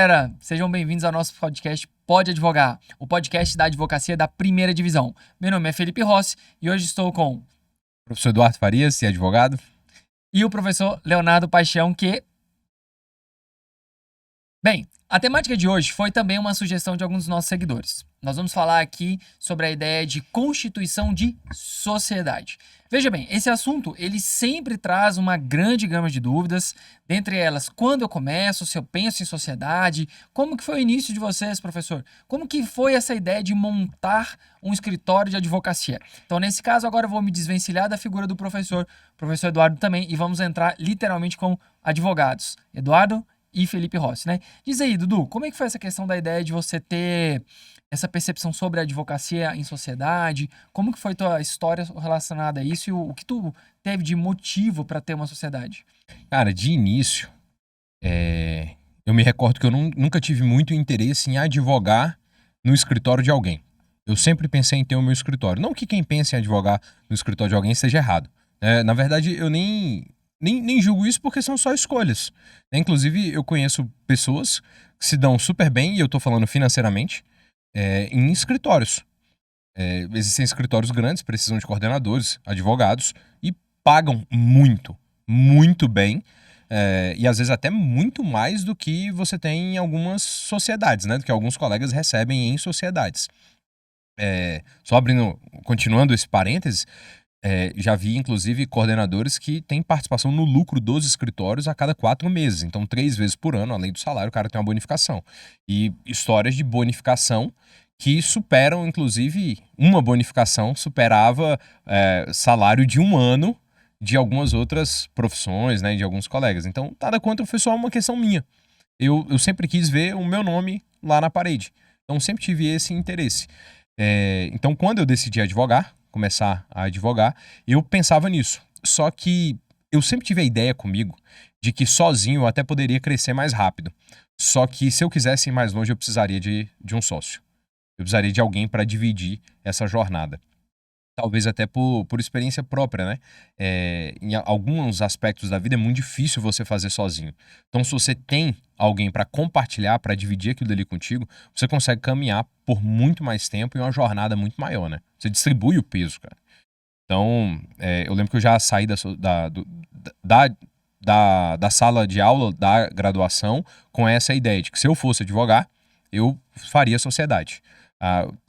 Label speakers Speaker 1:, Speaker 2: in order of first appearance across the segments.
Speaker 1: galera, sejam bem-vindos ao nosso podcast Pode Advogar, o podcast da advocacia da primeira divisão. Meu nome é Felipe Rossi e hoje estou com o
Speaker 2: professor Eduardo Farias, advogado,
Speaker 1: e o professor Leonardo Paixão, Bem, a temática de hoje foi também uma sugestão de alguns dos nossos seguidores. Nós vamos falar aqui sobre a ideia de constituição de sociedade. Veja bem, esse assunto ele sempre traz uma grande gama de dúvidas, dentre elas, quando eu começo, se eu penso em sociedade, como que foi o início de vocês, professor? Como que foi essa ideia de montar um escritório de advocacia? Então, nesse caso, agora eu vou me desvencilhar da figura do professor Eduardo também, e vamos entrar literalmente como advogados. Eduardo e Felipe Rossi, né? Diz aí, Dudu, como é que foi essa questão da ideia de você ter essa percepção sobre a advocacia em sociedade? Como que foi tua história relacionada a isso e o que tu teve de motivo para ter uma sociedade?
Speaker 2: Cara, de início, eu me recordo que eu nunca tive muito interesse em advogar no escritório de alguém. Eu sempre pensei em ter o meu escritório. Não que quem pensa em advogar no escritório de alguém esteja errado. Na verdade, eu nem julgo isso porque são só escolhas. Inclusive, eu conheço pessoas que se dão super bem, e eu tô falando financeiramente, em escritórios. Existem escritórios grandes, precisam de coordenadores, advogados, e pagam muito, muito bem, e às vezes até muito mais do que você tem em algumas sociedades, né? Do que alguns colegas recebem em sociedades. Continuando esse parênteses, já vi, inclusive, coordenadores que têm participação no lucro dos escritórios a cada 4 meses. Então, 3 vezes por ano, além do salário, o cara tem uma bonificação. E histórias de bonificação que superam, inclusive, uma bonificação superava salário de um ano de algumas outras profissões, né, de alguns colegas. Então, nada contra, foi só uma questão minha. Eu sempre quis ver o meu nome lá na parede. Então, sempre tive esse interesse. Então, quando eu decidi começar a advogar, eu pensava nisso. Só que eu sempre tive a ideia comigo de que sozinho eu até poderia crescer mais rápido. Só que se eu quisesse ir mais longe, eu precisaria de um sócio. Eu precisaria de alguém para dividir essa jornada. Talvez até por experiência própria, né? Em alguns aspectos da vida é muito difícil você fazer sozinho. Então, se você tem alguém para compartilhar, para dividir aquilo ali contigo, você consegue caminhar por muito mais tempo e uma jornada muito maior, né? Você distribui o peso, cara. Então, eu lembro que eu já saí da sala de aula da graduação com essa ideia de que se eu fosse advogar, eu faria sociedade.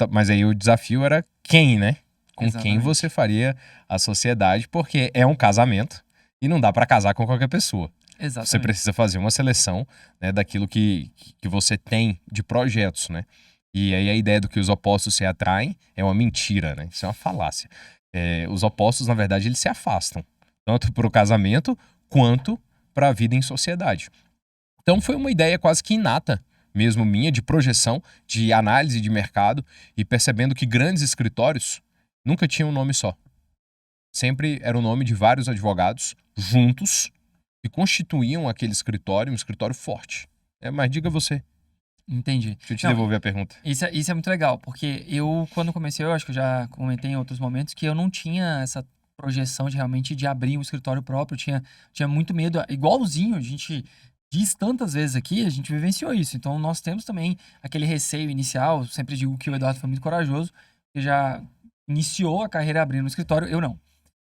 Speaker 2: Mas aí o desafio era quem, né? Com
Speaker 1: Exatamente.
Speaker 2: quem você faria a sociedade, porque é um casamento e não dá para casar com qualquer pessoa.
Speaker 1: Exatamente.
Speaker 2: Você precisa fazer uma seleção, né, daquilo que você tem de projetos, né? E aí a ideia do que os opostos se atraem é uma mentira, né? Isso é uma falácia. Os opostos, na verdade, eles se afastam, tanto para o casamento quanto para a vida em sociedade. Então foi uma ideia quase que inata mesmo minha, de projeção, de análise de mercado, e percebendo que grandes escritórios nunca tinham um nome só. Sempre era o nome de vários advogados juntos que constituíam aquele escritório, um escritório forte. Mas diga você.
Speaker 1: Entendi.
Speaker 2: Deixa eu te devolver a pergunta.
Speaker 1: Isso é muito legal, porque eu, quando comecei, eu acho que eu já comentei em outros momentos, que eu não tinha essa projeção de realmente de abrir um escritório próprio, eu tinha muito medo, igualzinho, a gente diz tantas vezes aqui, a gente vivenciou isso, então nós temos também aquele receio inicial, sempre digo que o Eduardo foi muito corajoso, que já iniciou a carreira abrindo um escritório, eu não.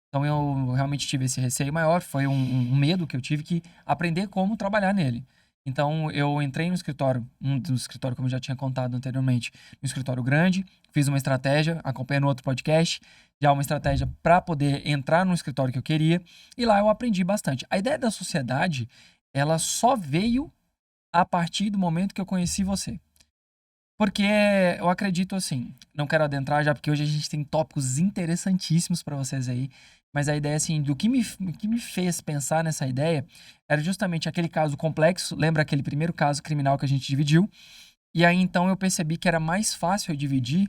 Speaker 1: Então eu realmente tive esse receio maior, foi um medo que eu tive que aprender como trabalhar nele. Então eu entrei no escritório, um dos escritórios, como eu já tinha contado anteriormente, um escritório grande, fiz uma estratégia, acompanhando outro podcast, já uma estratégia para poder entrar no escritório que eu queria, e lá eu aprendi bastante. A ideia da sociedade, ela só veio a partir do momento que eu conheci você. Porque eu acredito assim, não quero adentrar já, porque hoje a gente tem tópicos interessantíssimos para vocês aí, mas a ideia assim, do que me fez pensar nessa ideia era justamente aquele caso complexo, lembra aquele primeiro caso criminal que a gente dividiu? E aí então eu percebi que era mais fácil eu dividir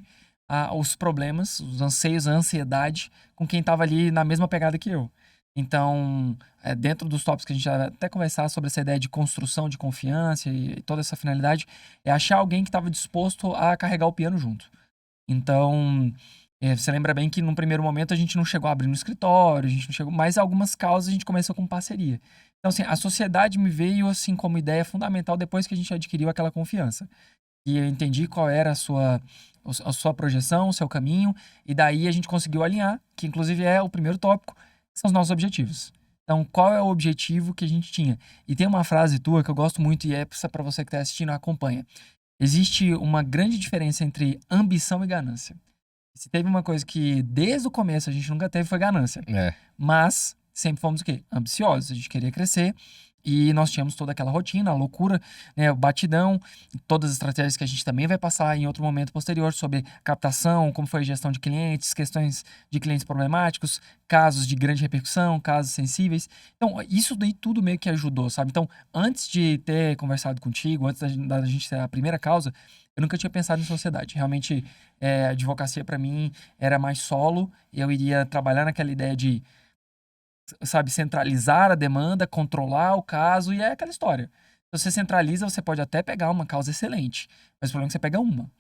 Speaker 1: os problemas, os anseios, a ansiedade com quem estava ali na mesma pegada que eu. Então, dentro dos tópicos que a gente vai até conversar sobre essa ideia de construção de confiança e toda essa finalidade, é achar alguém que estava disposto a carregar o piano junto. Então, Você lembra bem que num primeiro momento a gente não chegou a abrir no escritório, a gente não chegou, mas algumas causas a gente começou com parceria. Então, assim, a sociedade me veio assim como ideia fundamental depois que a gente adquiriu aquela confiança. E eu entendi qual era a sua projeção, o seu caminho, e daí a gente conseguiu alinhar, que inclusive é o primeiro tópico, que são os nossos objetivos. Então, qual é o objetivo que a gente tinha? E tem uma frase tua que eu gosto muito, e é essa para você que está assistindo, acompanha. Existe uma grande diferença entre ambição e ganância. Se teve uma coisa que desde o começo a gente nunca teve foi ganância.
Speaker 2: É.
Speaker 1: Mas sempre fomos o quê? Ambiciosos. A gente queria crescer e nós tínhamos toda aquela rotina, a loucura, né, o batidão, todas as estratégias que a gente também vai passar em outro momento posterior sobre captação, como foi a gestão de clientes, questões de clientes problemáticos, casos de grande repercussão, casos sensíveis. Então, isso daí tudo meio que ajudou, sabe? Então, antes de ter conversado contigo, antes da gente ter a primeira causa, eu nunca tinha pensado em sociedade. Realmente, a advocacia para mim era mais solo, e eu iria trabalhar naquela ideia de, sabe, centralizar a demanda, controlar o caso, e é aquela história. Se você centraliza, você pode até pegar uma causa excelente, mas o problema é que você pega uma.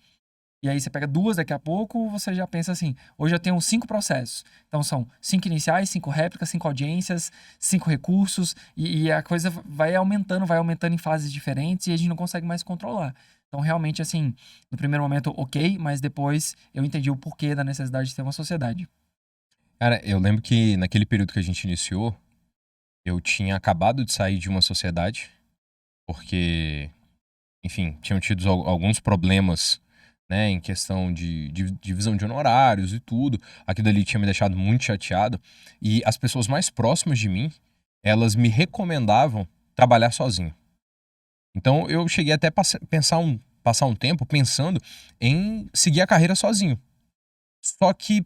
Speaker 1: E aí você pega duas daqui a pouco, você já pensa assim, hoje eu tenho 5 processos. Então são 5 iniciais, 5 réplicas, 5 audiências, 5 recursos, e a coisa vai aumentando em fases diferentes e a gente não consegue mais controlar. Então realmente assim, no primeiro momento ok, mas depois eu entendi o porquê da necessidade de ter uma sociedade.
Speaker 2: Cara, eu lembro que naquele período que a gente iniciou, eu tinha acabado de sair de uma sociedade, porque, enfim, tinham tido alguns problemas, né, em questão de divisão de honorários e tudo. Aquilo ali tinha me deixado muito chateado. E as pessoas mais próximas de mim, elas me recomendavam trabalhar sozinho. Então eu cheguei até a passar um tempo pensando em seguir a carreira sozinho. Só que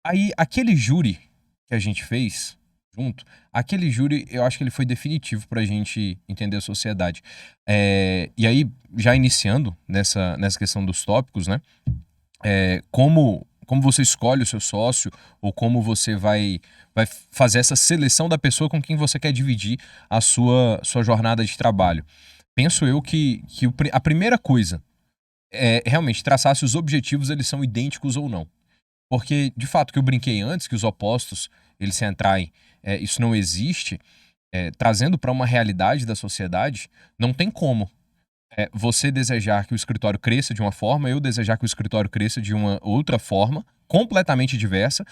Speaker 2: aí aquele júri que a gente fez junto, aquele júri eu acho que ele foi definitivo pra gente entender a sociedade. E aí, já iniciando nessa questão dos tópicos, né? Como você escolhe o seu sócio, ou como você vai fazer essa seleção da pessoa com quem você quer dividir a sua jornada de trabalho. Penso eu que a primeira coisa é realmente traçar se os objetivos eles são idênticos ou não. Porque, de fato, que eu brinquei antes, que os opostos eles se atraem, isso não existe, trazendo para uma realidade da sociedade, não tem como você desejar que o escritório cresça de uma forma, eu desejar que o escritório cresça de uma outra forma, completamente diversa,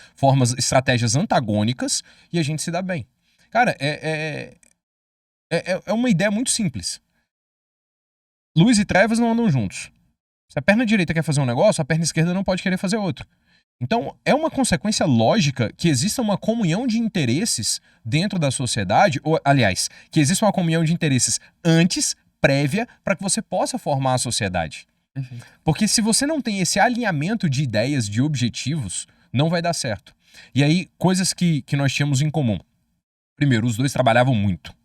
Speaker 2: estratégias antagônicas, e a gente se dá bem. Cara, é uma ideia muito simples. Luz e trevas não andam juntos. Se a perna direita quer fazer um negócio, a perna esquerda não pode querer fazer outro. Então, é uma consequência lógica que exista uma comunhão de interesses dentro da sociedade, ou, aliás, que exista uma comunhão de interesses antes, prévia, para que você possa formar a sociedade.
Speaker 1: Perfeito.
Speaker 2: Porque se você não tem esse alinhamento de ideias, de objetivos, não vai dar certo. E aí, coisas que nós tínhamos em comum. Primeiro, os dois trabalhavam muito.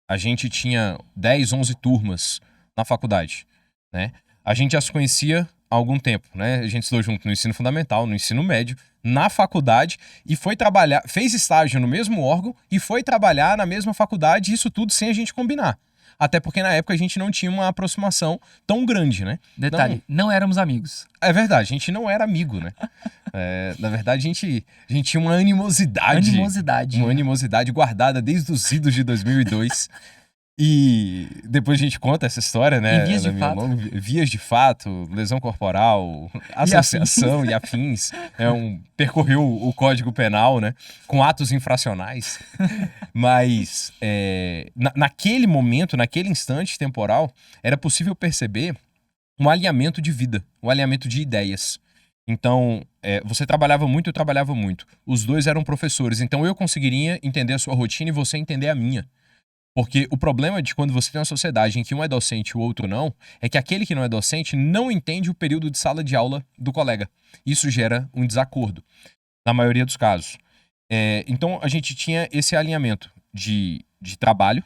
Speaker 2: A gente tinha 10, 11 turmas na faculdade, né? A gente já se conhecia há algum tempo, né? A gente estudou junto no ensino fundamental, no ensino médio, na faculdade e foi trabalhar, fez estágio no mesmo órgão e foi trabalhar na mesma faculdade, isso tudo sem a gente combinar. Até porque na época a gente não tinha uma aproximação tão grande, né?
Speaker 1: Detalhe, não éramos amigos.
Speaker 2: É verdade, a gente não era amigo, né? Na verdade, a gente tinha uma animosidade. Uma animosidade guardada desde os idos de 2002. E depois a gente conta essa história, né?
Speaker 1: Em vias de fato.
Speaker 2: Vias de fato, lesão corporal, associação e afins. Percorreu o Código Penal, né? Com atos infracionais. Mas naquele momento, naquele instante temporal, era possível perceber um alinhamento de vida, um alinhamento de ideias. Então, você trabalhava muito, eu trabalhava muito. Os dois eram professores, então eu conseguiria entender a sua rotina e você entender a minha. Porque o problema de quando você tem uma sociedade em que um é docente e o outro não, é que aquele que não é docente não entende o período de sala de aula do colega. Isso gera um desacordo, na maioria dos casos. Então, a gente tinha esse alinhamento de trabalho,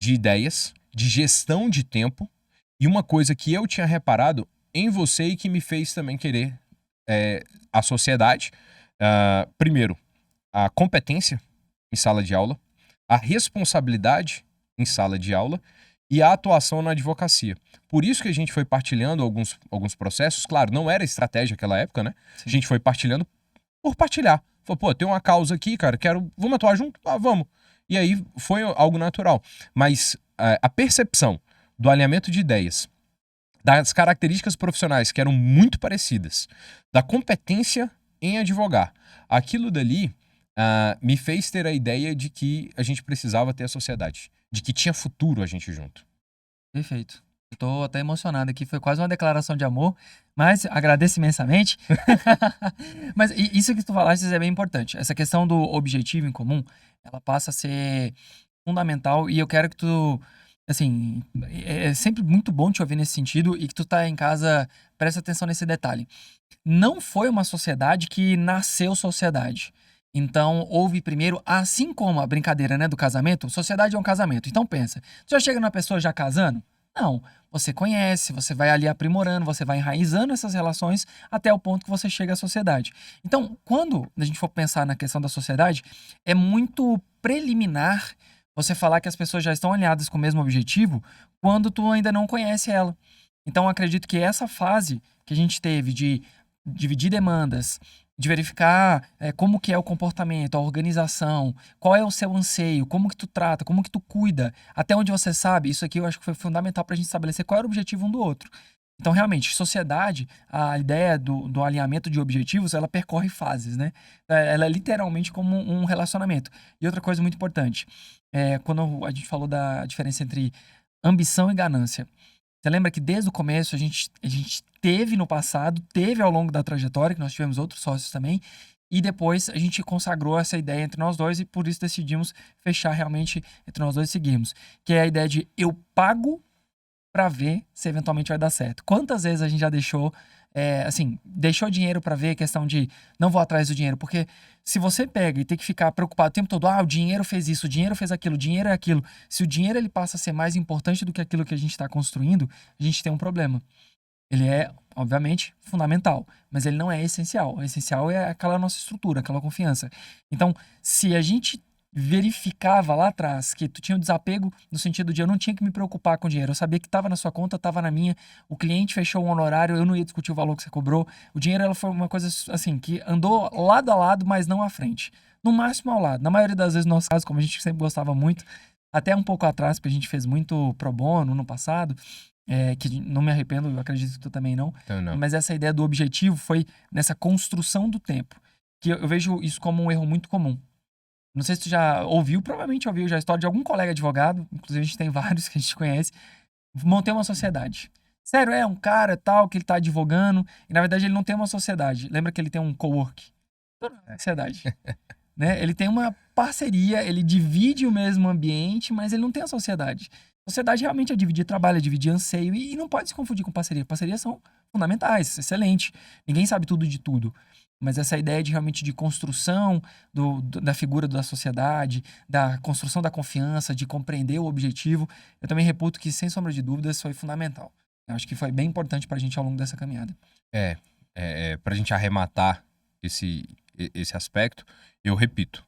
Speaker 2: de ideias, de gestão de tempo, e uma coisa que eu tinha reparado em você e que me fez também querer a sociedade. Primeiro, a competência em sala de aula, a responsabilidade em sala de aula e a atuação na advocacia. Por isso que a gente foi partilhando alguns processos. Claro, não era estratégia naquela época, né? A
Speaker 1: Sim.
Speaker 2: gente foi partilhando por partilhar. Falou, pô, tem uma causa aqui, cara, vamos atuar junto? Ah, vamos. E aí foi algo natural. Mas a percepção do alinhamento de ideias, das características profissionais que eram muito parecidas, da competência em advogar, aquilo dali me fez ter a ideia de que a gente precisava ter a sociedade, de que tinha futuro a gente junto.
Speaker 1: Perfeito. Eu tô até emocionado aqui, foi quase uma declaração de amor, mas agradeço imensamente. Mas isso que tu falaste é bem importante. Essa questão do objetivo em comum, ela passa a ser fundamental e eu quero que tu, assim, é sempre muito bom te ouvir nesse sentido e que tu tá em casa, presta atenção nesse detalhe. Não foi uma sociedade que nasceu sociedade. Então, houve primeiro, assim como a brincadeira, né, do casamento, sociedade é um casamento. Então pensa, tu já chega numa pessoa já casando? Não. Você conhece, você vai ali aprimorando, você vai enraizando essas relações até o ponto que você chega à sociedade. Então, quando a gente for pensar na questão da sociedade, é muito preliminar você falar que as pessoas já estão alinhadas com o mesmo objetivo quando tu ainda não conhece ela. Então, acredito que essa fase que a gente teve de dividir demandas, de verificar como que é o comportamento, a organização, qual é o seu anseio, como que tu trata, como que tu cuida, até onde você sabe, isso aqui eu acho que foi fundamental para a gente estabelecer qual era o objetivo um do outro. Então, realmente, sociedade, a ideia do alinhamento de objetivos, ela percorre fases, né? Ela é literalmente como um relacionamento. E outra coisa muito importante, quando a gente falou da diferença entre ambição e ganância. Você lembra que desde o começo a gente teve no passado, teve ao longo da trajetória, que nós tivemos outros sócios também, e depois a gente consagrou essa ideia entre nós dois e por isso decidimos fechar realmente entre nós dois e seguirmos. Que é a ideia de eu pago pra ver se eventualmente vai dar certo. Quantas vezes a gente já deixou, assim, deixou dinheiro pra ver, questão de não vou atrás do dinheiro, porque se você pega e tem que ficar preocupado o tempo todo, o dinheiro fez isso, o dinheiro fez aquilo, o dinheiro é aquilo. Se o dinheiro ele passa a ser mais importante do que aquilo que a gente está construindo, a gente tem um problema. Ele é, obviamente, fundamental, mas ele não é essencial. O essencial é aquela nossa estrutura, aquela confiança. Então, se a gente verificava lá atrás que tu tinha um desapego no sentido de eu não tinha que me preocupar com o dinheiro, eu sabia que estava na sua conta, estava na minha, o cliente fechou um honorário, eu não ia discutir o valor que você cobrou. O dinheiro ela foi uma coisa assim que andou lado a lado, mas não à frente. No máximo ao lado. Na maioria das vezes, no nosso caso, como a gente sempre gostava muito, até um pouco atrás, porque a gente fez muito pro bono no passado, que não me arrependo, eu acredito que tu também não.
Speaker 2: Então, não.
Speaker 1: Mas essa ideia do objetivo foi nessa construção do tempo. Que eu vejo isso como um erro muito comum. Não sei se tu já ouviu, provavelmente ouviu já a história de algum colega advogado, inclusive a gente tem vários que a gente conhece, montei uma sociedade. Sério, é um cara tal que ele tá advogando, e na verdade ele não tem uma sociedade. Lembra que ele tem um cowork? Sociedade. Né? Ele tem uma parceria, ele divide o mesmo ambiente, mas ele não tem a sociedade. Sociedade realmente é dividir trabalho, é dividir anseio, e não pode se confundir com parceria. Parcerias são fundamentais, excelente. Ninguém sabe tudo de tudo. Mas essa ideia de realmente de construção da figura da sociedade, da construção da confiança, de compreender o objetivo, eu também reputo que, sem sombra de dúvidas, foi fundamental. Eu acho que foi bem importante pra gente ao longo dessa caminhada.
Speaker 2: Pra gente arrematar esse aspecto, eu repito,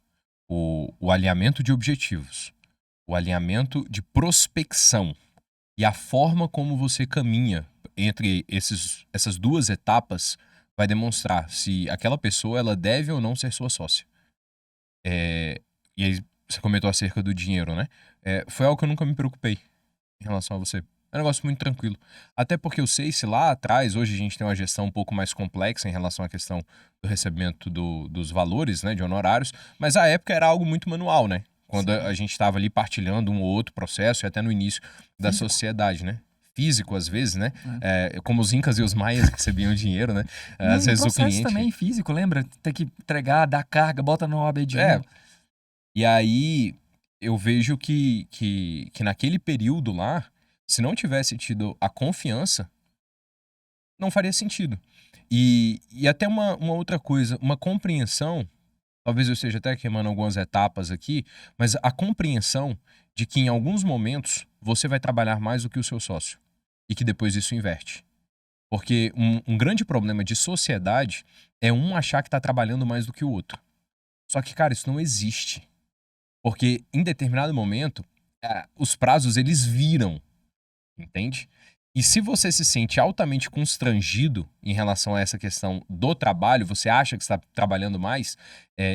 Speaker 2: o alinhamento de objetivos, o alinhamento de prospecção e a forma como você caminha entre essas duas etapas vai demonstrar se aquela pessoa ela deve ou não ser sua sócia. E aí você comentou acerca do dinheiro, né? Foi algo que eu nunca me preocupei em relação a você. É um negócio muito tranquilo. Até porque eu sei se lá atrás, hoje a gente tem uma gestão um pouco mais complexa em relação à questão do recebimento dos valores, né, de honorários, mas a época era algo muito manual, né? Quando
Speaker 1: Sim.
Speaker 2: a gente estava ali partilhando um ou outro processo, e até no início da
Speaker 1: Físico.
Speaker 2: sociedade, né? Físico, às vezes, né?
Speaker 1: É.
Speaker 2: Como os incas e os maias recebiam dinheiro, né? Às
Speaker 1: E o
Speaker 2: vezes o
Speaker 1: processo
Speaker 2: cliente...
Speaker 1: também físico, lembra? Tem que entregar, dar carga, bota no OAB de
Speaker 2: É,
Speaker 1: 1.
Speaker 2: e aí eu vejo que naquele período lá, se não tivesse tido a confiança, não faria sentido. E até uma outra coisa, uma compreensão, talvez eu esteja até queimando algumas etapas aqui, mas a compreensão de que em alguns momentos você vai trabalhar mais do que o seu sócio e que depois isso inverte. Porque um grande problema de sociedade é um achar que está trabalhando mais do que o outro. Só que, cara, isso não existe. Porque em determinado momento, os prazos eles viram, entende? E se você se sente altamente constrangido em relação a essa questão do trabalho, você acha que está trabalhando mais,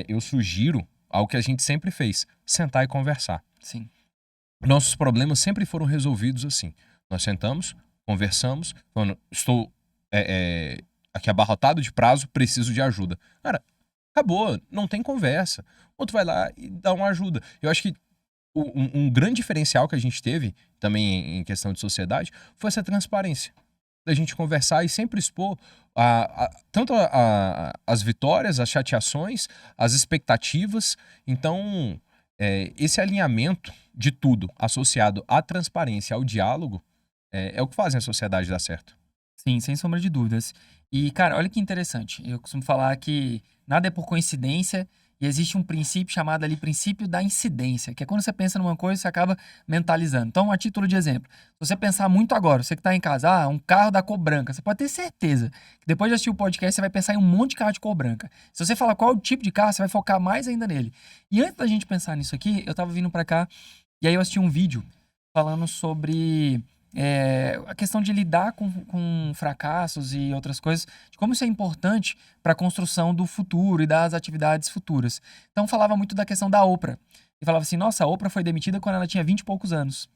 Speaker 2: eu sugiro algo que a gente sempre fez: sentar e conversar.
Speaker 1: Sim.
Speaker 2: Nossos problemas sempre foram resolvidos assim. Nós sentamos, conversamos, falando, estou aqui abarrotado de prazo, preciso de ajuda. Cara, acabou, não tem conversa. Outro vai lá e dá uma ajuda. Eu acho que um grande diferencial que a gente teve, também em questão de sociedade, foi essa transparência. Da gente conversar e sempre expor tanto as vitórias, as chateações, as expectativas. Então, esse alinhamento de tudo associado à transparência, ao diálogo, é o que faz a sociedade dar certo.
Speaker 1: Sim, sem sombra de dúvidas. E, cara, olha que interessante. Eu costumo falar que nada é por coincidência e existe um princípio chamado ali princípio da incidência, que é quando você pensa numa coisa, você acaba mentalizando. Então, a título de exemplo, se você pensar muito agora, você que está em casa, um carro da cor branca, você pode ter certeza que depois de assistir o podcast, você vai pensar em um monte de carro de cor branca. Se você falar qual é o tipo de carro, você vai focar mais ainda nele. E antes da gente pensar nisso aqui, eu tava vindo para cá e aí eu assisti um vídeo falando sobre a questão de lidar com fracassos e outras coisas, de como isso é importante para a construção do futuro e das atividades futuras. Então falava muito da questão da Oprah. E falava assim, nossa, a Oprah foi demitida quando ela tinha 20 e poucos anos.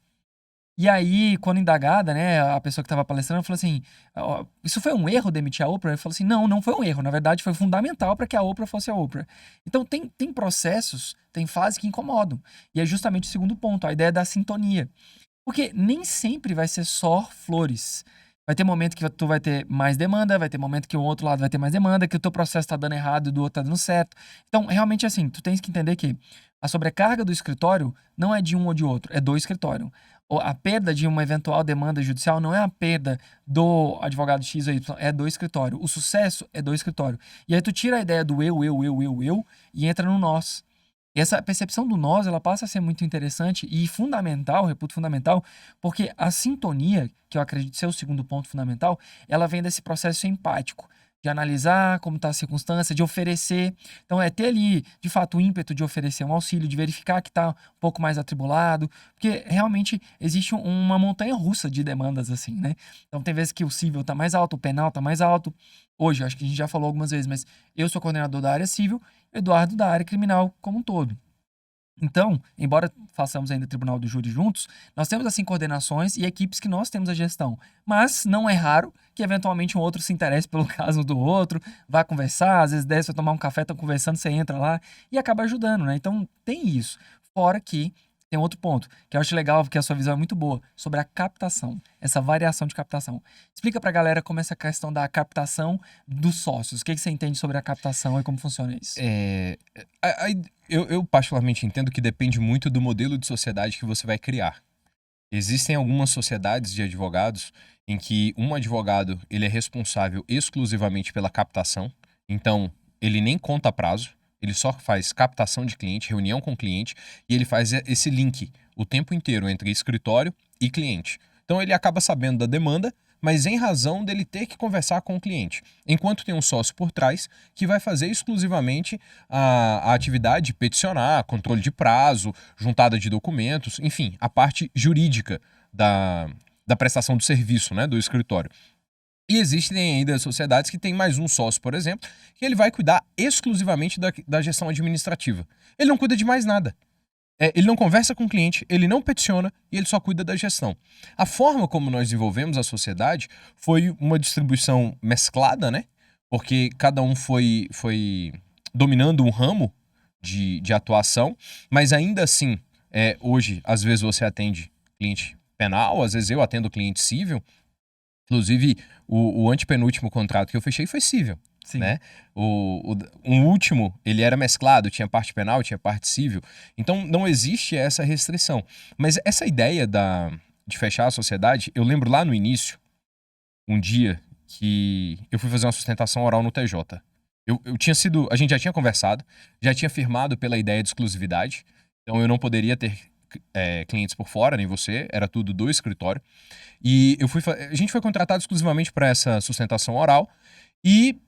Speaker 1: E aí, quando indagada, né, a pessoa que estava palestrando falou assim, ó, isso foi um erro demitir a Oprah? Ele falou assim, não, não foi um erro. Na verdade, foi fundamental para que a Oprah fosse a Oprah. Então, tem processos, tem fases que incomodam. E é justamente o segundo ponto, a ideia da sintonia. Porque nem sempre vai ser só flores. Vai ter momento que tu vai ter mais demanda, vai ter momento que o outro lado vai ter mais demanda, que o teu processo está dando errado e do outro tá dando certo. Então, realmente assim, tu tens que entender que a sobrecarga do escritório não é de um ou de outro, é do escritório. A perda de uma eventual demanda judicial não é a perda do advogado X ou Y, é do escritório. O sucesso é do escritório. E aí tu tira a ideia do eu e entra no nós. E essa percepção do nós, ela passa a ser muito interessante e fundamental, reputo fundamental, porque a sintonia, que eu acredito ser o segundo ponto fundamental, ela vem desse processo empático, de analisar como está a circunstância, de oferecer. Então, é ter ali, de fato, o ímpeto de oferecer um auxílio, de verificar que está um pouco mais atribulado, porque realmente existe uma montanha russa de demandas assim, né? Então, tem vezes que o civil está mais alto, o penal está mais alto. Hoje, acho que a gente já falou algumas vezes, mas eu sou coordenador da área civil, Eduardo da área criminal como um todo. Então, embora façamos ainda tribunal do júri juntos, nós temos assim coordenações e equipes que nós temos a gestão. Mas não é raro que eventualmente um outro se interesse pelo caso do outro, vá conversar, às vezes desce, vai tomar um café, estão conversando, você entra lá e acaba ajudando, né? Então tem isso. Fora que tem outro ponto, que eu acho legal, porque a sua visão é muito boa, sobre a captação, essa variação de captação. Explica pra galera como é essa questão da captação dos sócios. O que você entende sobre a captação e como funciona isso?
Speaker 2: Eu particularmente entendo que depende muito do modelo de sociedade que você vai criar. Existem algumas sociedades de advogados em que um advogado ele é responsável exclusivamente pela captação, então ele nem conta prazo, ele só faz captação de cliente, reunião com o cliente, e ele faz esse link o tempo inteiro entre escritório e cliente. Então ele acaba sabendo da demanda, mas em razão dele ter que conversar com o cliente. Enquanto tem um sócio por trás que vai fazer exclusivamente a atividade de peticionar, controle de prazo, juntada de documentos, enfim, a parte jurídica da prestação do serviço, né, do escritório. E existem ainda sociedades que têm mais um sócio, por exemplo, que ele vai cuidar exclusivamente da gestão administrativa. Ele não cuida de mais nada. Ele não conversa com o cliente, ele não peticiona e ele só cuida da gestão. A forma como nós desenvolvemos a sociedade foi uma distribuição mesclada, né? Porque cada um foi dominando um ramo de atuação, mas ainda assim, hoje, às vezes você atende cliente penal, às vezes eu atendo cliente civil. Inclusive, o antepenúltimo contrato que eu fechei foi civil.
Speaker 1: Sim.
Speaker 2: Né? O último, ele era mesclado, tinha parte penal, tinha parte civil. Então, não existe essa restrição. Mas essa ideia de fechar a sociedade, eu lembro lá no início, um dia que eu fui fazer uma sustentação oral no TJ. Eu tinha sido, a gente já tinha conversado, já tinha firmado pela ideia de exclusividade, então eu não poderia ter clientes por fora, nem você, era tudo do escritório. E a gente foi contratado exclusivamente para essa sustentação oral e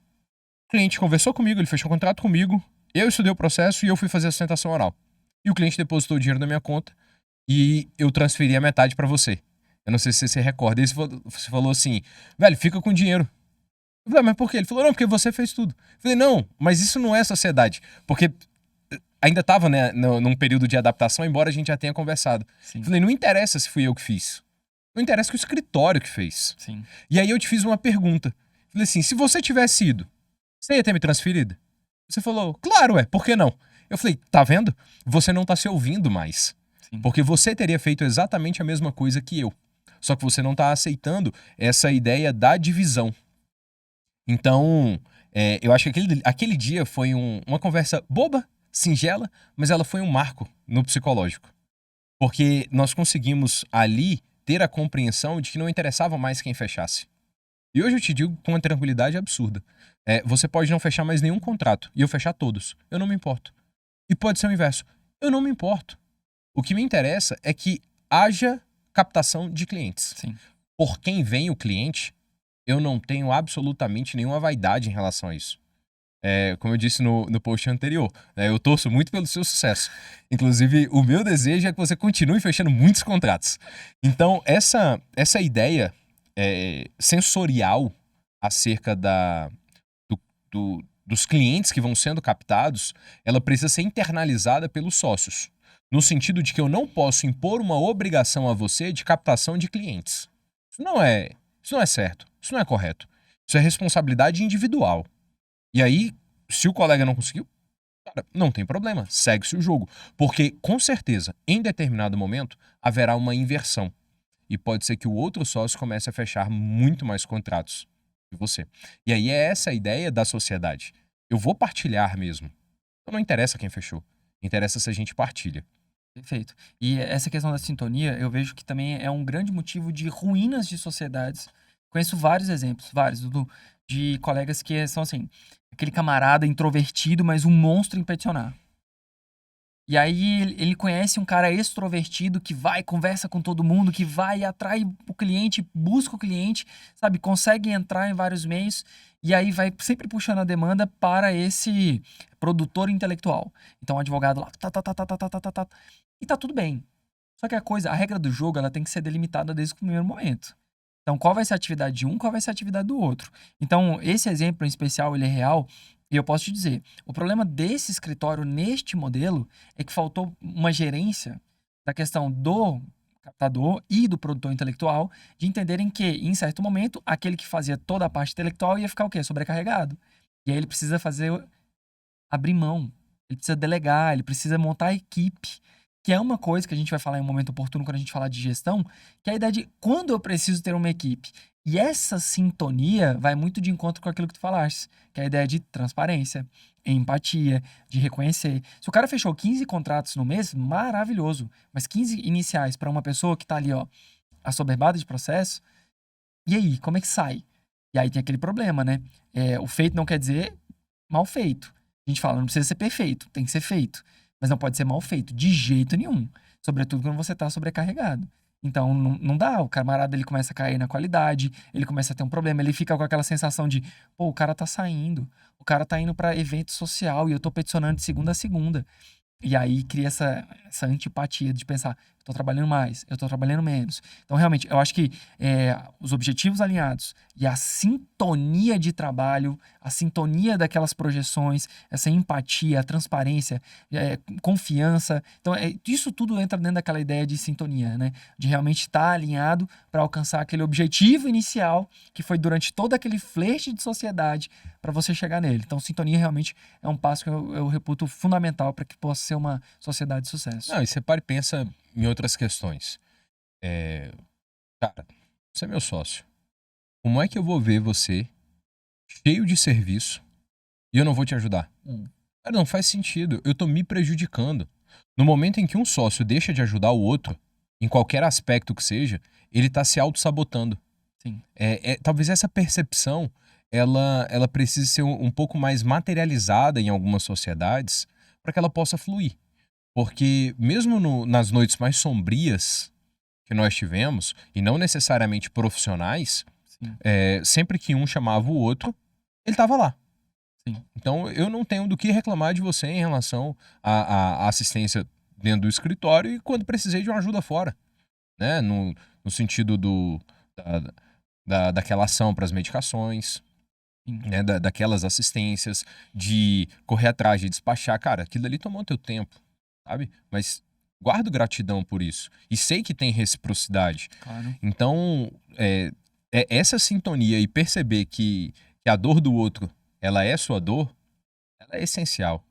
Speaker 2: o cliente conversou comigo, ele fechou um contrato comigo, eu estudei o processo e eu fui fazer a sustentação oral. E o cliente depositou o dinheiro na minha conta e eu transferi a metade pra você. Eu não sei se você se recorda. Aí você falou assim, velho, fica com o dinheiro. Eu falei, mas por quê? Ele falou, não, porque você fez tudo. Eu falei, não, mas isso não é sociedade. Porque ainda tava, né, num período de adaptação, embora a gente já tenha conversado.
Speaker 1: Sim,
Speaker 2: Eu falei, não interessa se fui eu que fiz. Não interessa que o escritório que fez.
Speaker 1: sim.
Speaker 2: E aí eu te fiz uma pergunta. Eu falei assim, se você tivesse ido, você ia ter me transferido? Você falou, claro, por que não? Eu falei, tá vendo? Você não tá se ouvindo mais.
Speaker 1: Sim.
Speaker 2: Porque você teria feito exatamente a mesma coisa que eu. Só que você não tá aceitando essa ideia da divisão. Então, eu acho que aquele dia foi uma conversa boba, singela, mas ela foi um marco no psicológico. Porque nós conseguimos ali ter a compreensão de que não interessava mais quem fechasse. E hoje eu te digo com uma tranquilidade absurda. Você pode não fechar mais nenhum contrato e eu fechar todos. Eu não me importo. E pode ser o inverso. Eu não me importo. O que me interessa é que haja captação de clientes.
Speaker 1: Sim.
Speaker 2: Por quem vem o cliente, eu não tenho absolutamente nenhuma vaidade em relação a isso. Como eu disse no post anterior, eu torço muito pelo seu sucesso. Inclusive, o meu desejo é que você continue fechando muitos contratos. Então, essa ideia sensorial acerca dos clientes que vão sendo captados, ela precisa ser internalizada pelos sócios. No sentido de que eu não posso impor uma obrigação a você de captação de clientes. Isso não é certo. Isso não é correto. Isso é responsabilidade individual. E aí, se o colega não conseguiu, cara, não tem problema, segue-se o jogo. Porque, com certeza, em determinado momento, haverá uma inversão. E pode ser que o outro sócio comece a fechar muito mais contratos que você. E aí é essa a ideia da sociedade. Eu vou partilhar mesmo. Então não interessa quem fechou. Interessa se a gente partilha.
Speaker 1: Perfeito. E essa questão da sintonia, eu vejo que também é um grande motivo de ruínas de sociedades. Conheço vários exemplos, vários, Dudu, de colegas que são assim, aquele camarada introvertido, mas um monstro em peticionar. E aí ele conhece um cara extrovertido que vai, conversa com todo mundo, que vai, atrai o cliente, busca o cliente, sabe? Consegue entrar em vários meios e aí vai sempre puxando a demanda para esse produtor intelectual. Então o advogado lá, tá, e tá tudo bem. Só que a regra do jogo, ela tem que ser delimitada desde o primeiro momento. Então, qual vai ser a atividade de um, qual vai ser a atividade do outro? Então, esse exemplo em especial, ele é real, e eu posso te dizer, o problema desse escritório neste modelo é que faltou uma gerência da questão do captador e do produtor intelectual de entenderem que, em certo momento, aquele que fazia toda a parte intelectual ia ficar o quê? Sobrecarregado. E aí ele precisa abrir mão, ele precisa delegar, ele precisa montar a equipe, que é uma coisa que a gente vai falar em um momento oportuno quando a gente falar de gestão, que é a ideia de quando eu preciso ter uma equipe. E essa sintonia vai muito de encontro com aquilo que tu falaste, que é a ideia de transparência, empatia, de reconhecer. Se o cara fechou 15 contratos no mês, maravilhoso, mas 15 iniciais para uma pessoa que tá ali, ó, assoberbada de processo, e aí, como é que sai? E aí tem aquele problema, né? O feito não quer dizer mal feito. A gente fala, não precisa ser perfeito, tem que ser feito. Mas não pode ser mal feito, de jeito nenhum. Sobretudo quando você tá sobrecarregado. Então, não dá. O camarada, ele começa a cair na qualidade, ele começa a ter um problema, ele fica com aquela sensação de, pô, o cara tá saindo, o cara tá indo pra evento social e eu tô peticionando de segunda a segunda. E aí cria essa antipatia de pensar, eu tô trabalhando mais, eu tô trabalhando menos. Então, realmente, eu acho que os objetivos alinhados e a sintonia de trabalho, a sintonia daquelas projeções, essa empatia, a transparência, confiança. Então, isso tudo entra dentro daquela ideia de sintonia, né? De realmente estar alinhado para alcançar aquele objetivo inicial que foi durante todo aquele flerte de sociedade para você chegar nele. Então, sintonia realmente é um passo que eu reputo fundamental para que possa ser uma sociedade de sucesso.
Speaker 2: Não, e você para e pensa em outras questões. Cara, você é meu sócio. Como é que eu vou ver você cheio de serviço e eu não vou te ajudar? Cara, não faz sentido. Eu tô me prejudicando. No momento em que um sócio deixa de ajudar o outro, em qualquer aspecto que seja, ele tá se auto-sabotando.
Speaker 1: Sim.
Speaker 2: Talvez essa percepção ela precise ser um pouco mais materializada em algumas sociedades para que ela possa fluir. Porque mesmo nas noites mais sombrias que nós tivemos, e não necessariamente profissionais,
Speaker 1: Sim.
Speaker 2: sempre que um chamava o outro, ele estava lá.
Speaker 1: Sim.
Speaker 2: Então eu não tenho do que reclamar de você em relação à assistência dentro do escritório e quando precisei de uma ajuda fora, né? No sentido da, daquela ação para as medicações,
Speaker 1: Sim.
Speaker 2: né? Daquelas assistências, de correr atrás, de despachar. Cara, aquilo ali tomou teu tempo, sabe? Mas guardo gratidão por isso. E sei que tem reciprocidade.
Speaker 1: Claro.
Speaker 2: Então, essa sintonia e perceber que a dor do outro, ela é sua dor, ela é essencial.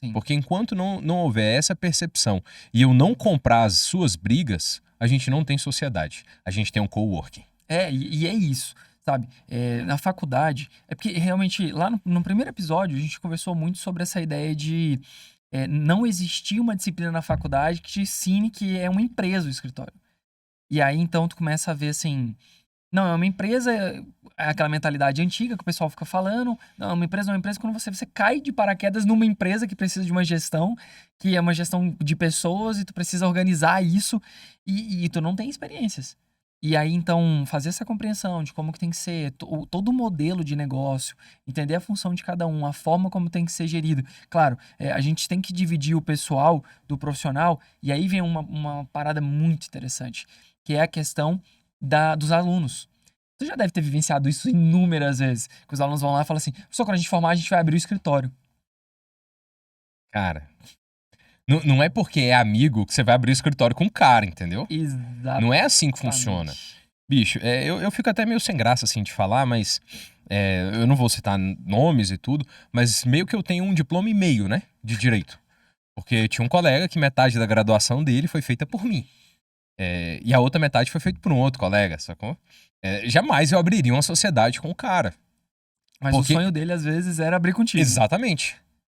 Speaker 1: Sim.
Speaker 2: Porque enquanto não houver essa percepção e eu não comprar as suas brigas, a gente não tem sociedade. A gente tem um coworking.
Speaker 1: E é isso, sabe? Na faculdade, é porque realmente lá no primeiro episódio a gente conversou muito sobre essa ideia de não existir uma disciplina na faculdade que te ensine que é uma empresa o escritório. E aí então tu começa a ver assim, não, é uma empresa, é aquela mentalidade antiga que o pessoal fica falando. Não, uma empresa é uma empresa quando você cai de paraquedas numa empresa que precisa de uma gestão, que é uma gestão de pessoas e tu precisa organizar isso e tu não tem experiências. E aí, então, fazer essa compreensão de como que tem que ser todo o modelo de negócio, entender a função de cada um, a forma como tem que ser gerido. Claro, a gente tem que dividir o pessoal do profissional, e aí vem uma parada muito interessante, que é a questão dos alunos. Você já deve ter vivenciado isso inúmeras vezes. Que os alunos vão lá e falam assim: professor, quando a gente formar, a gente vai abrir o escritório.
Speaker 2: Cara, não é porque é amigo que você vai abrir o escritório com o cara, entendeu?
Speaker 1: Exatamente.
Speaker 2: Não é assim que funciona. Bicho, eu fico até meio sem graça assim de falar, mas eu não vou citar nomes e tudo, mas meio que eu tenho um diploma e meio, né, de direito. Porque tinha um colega que metade da graduação dele foi feita por mim. E a outra metade foi feita por um outro colega, sacou? Jamais eu abriria uma sociedade com o cara.
Speaker 1: Mas o sonho dele, às vezes, era abrir contigo.
Speaker 2: Exatamente.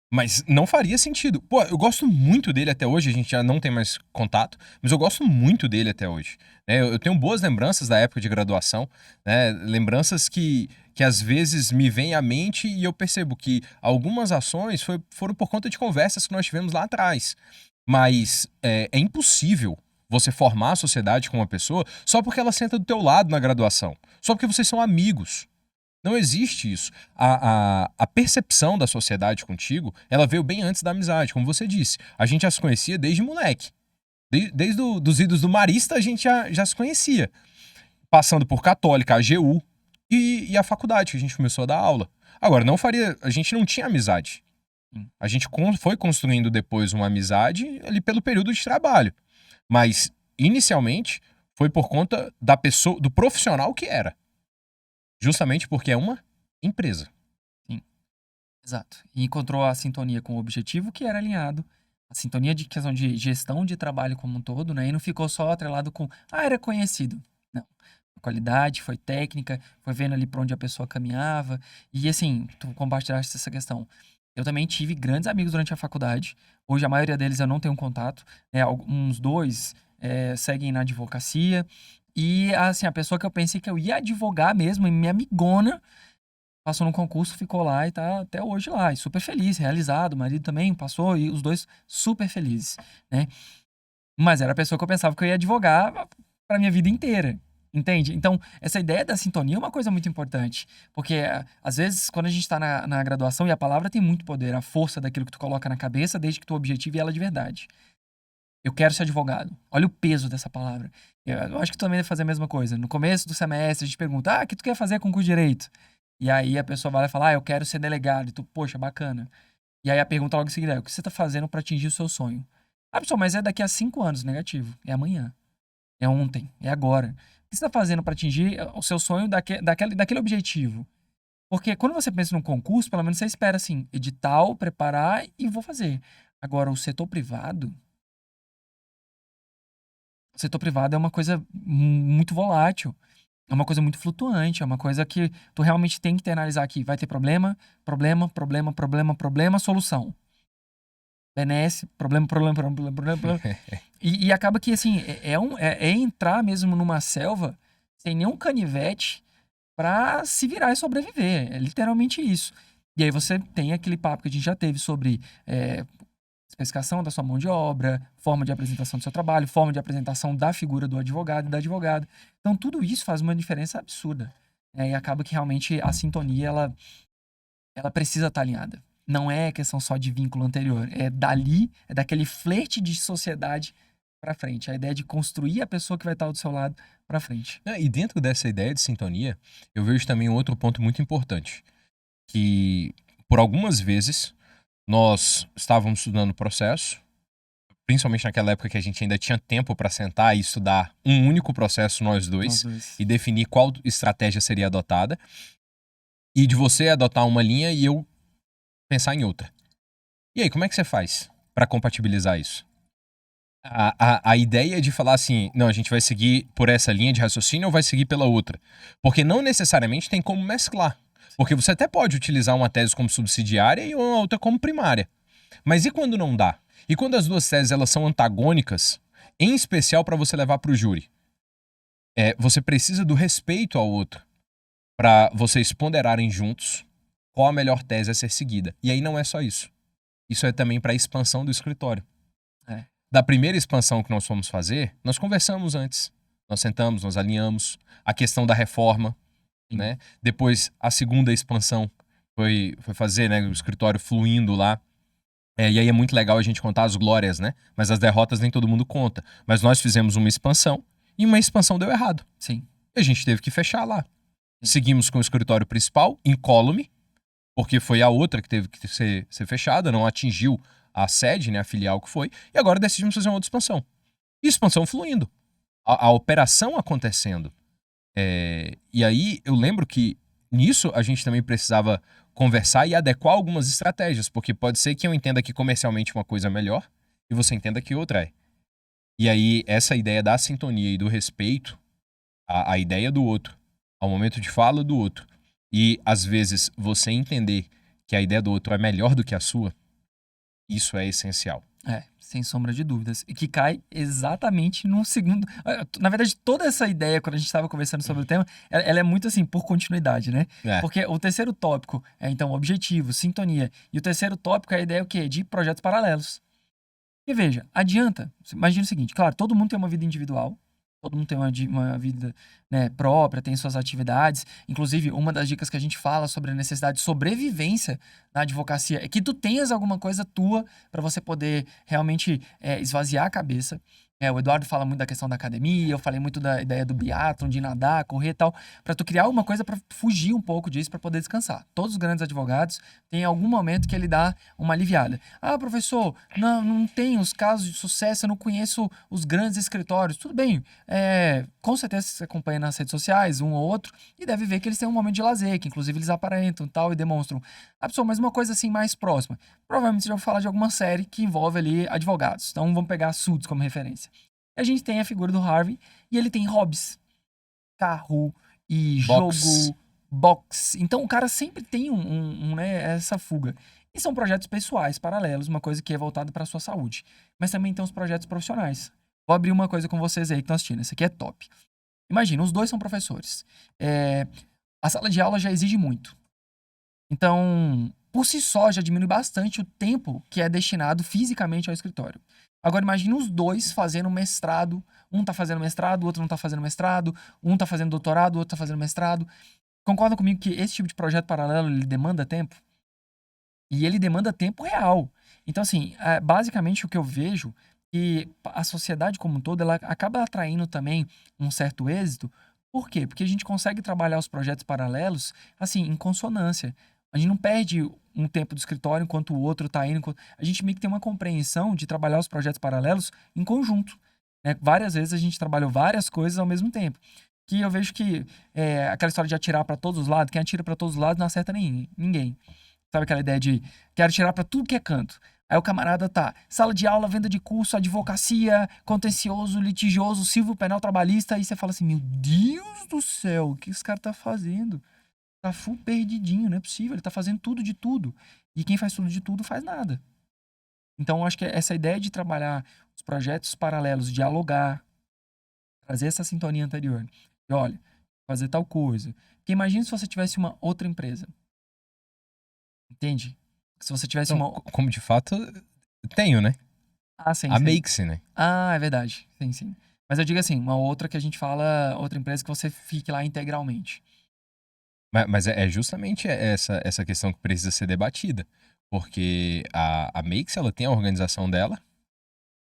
Speaker 2: Mas não faria sentido. Pô, eu gosto muito dele até hoje, a gente já não tem mais contato, mas eu gosto muito dele até hoje. Eu tenho boas lembranças da época de graduação, né? Lembranças que às vezes me vêm à mente e eu percebo que algumas ações foram por conta de conversas que nós tivemos lá atrás. Mas é impossível você formar a sociedade com uma pessoa só porque ela senta do teu lado na graduação. Só porque vocês são amigos. Não existe isso. A percepção da sociedade contigo, ela veio bem antes da amizade, como você disse. A gente já se conhecia desde moleque. Desde os idos do Marista, a gente já se conhecia. Passando por Católica, a AGU e a faculdade, que a gente começou a dar aula. Agora, a gente não tinha amizade. A gente foi construindo depois uma amizade ali pelo período de trabalho. Mas, inicialmente, foi por conta da pessoa, do profissional que era. Justamente porque é uma empresa.
Speaker 1: Sim, exato. E encontrou a sintonia com o objetivo que era alinhado, a sintonia de questão de gestão de trabalho como um todo, né? E não ficou só atrelado com, era conhecido. Não. Foi qualidade, foi técnica, foi vendo ali para onde a pessoa caminhava. E assim, tu compartilhaste essa questão. Eu também tive grandes amigos durante a faculdade. Hoje a maioria deles eu não tenho contato. Uns dois seguem na advocacia. E, assim, a pessoa que eu pensei que eu ia advogar mesmo, minha amigona, passou no concurso, ficou lá e tá até hoje lá. E super feliz, realizado. O marido também passou e os dois super felizes, né? Mas era a pessoa que eu pensava que eu ia advogar pra minha vida inteira. Entende? Então, essa ideia da sintonia é uma coisa muito importante. Porque, às vezes, quando a gente tá na graduação, e a palavra tem muito poder, a força daquilo que tu coloca na cabeça, desde que tu objetive ela de verdade. Eu quero ser advogado. Olha o peso dessa palavra. Eu acho que tu também deve fazer a mesma coisa. No começo do semestre, a gente pergunta: o que tu quer fazer com o curso de direito? E aí a pessoa vai lá e fala: eu quero ser delegado. E tu, poxa, bacana. E aí a pergunta logo em seguida é: o que você tá fazendo pra atingir o seu sonho? Pessoal, mas é daqui a 5 anos, negativo. É amanhã. É ontem. É agora. O que você tá fazendo pra atingir o seu sonho daquele objetivo? Porque quando você pensa num concurso, pelo menos você espera assim, edital, preparar e vou fazer. Agora, o setor privado. O setor privado é uma coisa muito volátil, é uma coisa muito flutuante, é uma coisa que tu realmente tem que internalizar aqui. Vai ter problema, problema, problema, problema, problema, solução. Benesse, problema, problema, problema, problema, problema. E acaba que, assim, é entrar mesmo numa selva sem nenhum canivete pra se virar e sobreviver. É literalmente isso. E aí você tem aquele papo que a gente já teve sobre especificação da sua mão de obra, forma de apresentação do seu trabalho, forma de apresentação da figura do advogado e da advogada. Então, tudo isso faz uma diferença absurda. E acaba que realmente a sintonia, ela precisa estar alinhada. não é questão só de vínculo anterior, é dali, é daquele flerte de sociedade pra frente. A ideia de construir a pessoa que vai estar do seu lado pra frente.
Speaker 2: E dentro dessa ideia de sintonia, eu vejo também um outro ponto muito importante, que por algumas vezes nós estávamos estudando o processo, principalmente naquela época que a gente ainda tinha tempo para sentar e estudar um único processo nós dois e definir qual estratégia seria adotada, e de você adotar uma linha e eu pensar em outra. E aí, como é que você faz para compatibilizar isso? A ideia de falar assim, não, a gente vai seguir por essa linha de raciocínio ou vai seguir pela outra? Porque não necessariamente tem como mesclar. Porque você até pode utilizar uma tese como subsidiária e uma outra como primária. Mas e quando não dá? E quando as duas teses elas são antagônicas, em especial para você levar para o júri? Você precisa do respeito ao outro para vocês ponderarem juntos qual a melhor tese a ser seguida. E aí não é só isso. Isso é também para a expansão do escritório. Da primeira expansão que nós fomos fazer, nós conversamos antes. Nós sentamos, nós alinhamos a questão da reforma, né? Depois, a segunda expansão foi fazer, né, o escritório fluindo lá. E aí é muito legal a gente contar as glórias, né? Mas as derrotas nem todo mundo conta. Mas nós fizemos uma expansão e uma expansão deu errado.
Speaker 1: Sim.
Speaker 2: E a gente teve que fechar lá. Seguimos com o escritório principal, incólume, porque foi a outra que teve que ser fechada, não atingiu a sede, né, a filial que foi, e agora decidimos fazer uma outra expansão. E expansão fluindo. A operação acontecendo. E aí eu lembro que nisso a gente também precisava conversar e adequar algumas estratégias, porque pode ser que eu entenda que comercialmente uma coisa é melhor e você entenda que outra é. E aí essa ideia da sintonia e do respeito, a ideia do outro, ao momento de fala do outro, e às vezes você entender que a ideia do outro é melhor do que a sua, isso é essencial.
Speaker 1: Sem sombra de dúvidas. E que cai exatamente no segundo. Na verdade, toda essa ideia, quando a gente estava conversando sobre o tema, ela é muito assim, por continuidade, né? Porque o terceiro tópico é, então, objetivo, sintonia. E o terceiro tópico é a ideia o quê? De projetos paralelos. E veja, adianta. Imagina o seguinte: claro, todo mundo tem uma vida individual. Todo mundo tem uma vida, né, própria, tem suas atividades. Inclusive, uma das dicas que a gente fala sobre a necessidade de sobrevivência na advocacia é que tu tenhas alguma coisa tua para você poder realmente esvaziar a cabeça. O Eduardo fala muito da questão da academia, eu falei muito da ideia do biatlon, de nadar, correr e tal, para tu criar alguma coisa para fugir um pouco disso, para poder descansar. Todos os grandes advogados têm algum momento que ele dá uma aliviada. Ah, professor, não tem os casos de sucesso, eu não conheço os grandes escritórios. Tudo bem, com certeza você acompanha nas redes sociais, um ou outro, e deve ver que eles têm um momento de lazer, que inclusive eles aparentam tal, e demonstram. Ah, pessoal, mas uma coisa assim mais próxima. Provavelmente você já vai falar de alguma série que envolve ali advogados. Então vamos pegar Suits como referência. A gente tem a figura do Harvey e ele tem hobbies. Carro e jogo, boxe. Então o cara sempre tem né, essa fuga. E são projetos pessoais, paralelos, uma coisa que é voltada para a sua saúde. Mas também tem os projetos profissionais. Vou abrir uma coisa com vocês aí que estão assistindo. Esse aqui é top. Imagina, os dois são professores. A sala de aula já exige muito. Então, por si só, já diminui bastante o tempo que é destinado fisicamente ao escritório. Agora, imagine os dois fazendo mestrado. Um tá fazendo mestrado, o outro não tá fazendo mestrado. Um tá fazendo doutorado, o outro tá fazendo mestrado. Concorda comigo que esse tipo de projeto paralelo, ele demanda tempo? E ele demanda tempo real. Então, assim, basicamente o que eu vejo que a sociedade como um todo, ela acaba atraindo também um certo êxito. Por quê? Porque a gente consegue trabalhar os projetos paralelos, assim, em consonância. A gente não perde um tempo do escritório enquanto o outro está indo. A gente meio que tem uma compreensão de trabalhar os projetos paralelos em conjunto. Né? Várias vezes a gente trabalhou várias coisas ao mesmo tempo. Que eu vejo que aquela história de atirar para todos os lados, quem atira para todos os lados não acerta ninguém. Sabe aquela ideia de quero atirar para tudo que é canto. Aí o camarada tá, sala de aula, venda de curso, advocacia, contencioso, litigioso, civil, penal, trabalhista. Aí você fala assim, meu Deus do céu, o que esse cara tá fazendo? Tá full perdidinho, não é possível. Ele tá fazendo tudo de tudo. E quem faz tudo de tudo faz nada. Então, eu acho que essa ideia de trabalhar os projetos paralelos, dialogar, trazer essa sintonia anterior. E olha, fazer tal coisa. Porque imagina se você tivesse uma outra empresa. Entende? Se você tivesse
Speaker 2: Então,
Speaker 1: uma...
Speaker 2: como de fato, tenho, né?
Speaker 1: Ah, sim,
Speaker 2: A
Speaker 1: sim.
Speaker 2: Makes, né?
Speaker 1: Ah, é verdade. Sim, sim. Mas eu digo assim, uma outra que a gente fala, outra empresa que você fique lá integralmente.
Speaker 2: Mas é justamente essa questão que precisa ser debatida. Porque a Makes, ela tem a organização dela,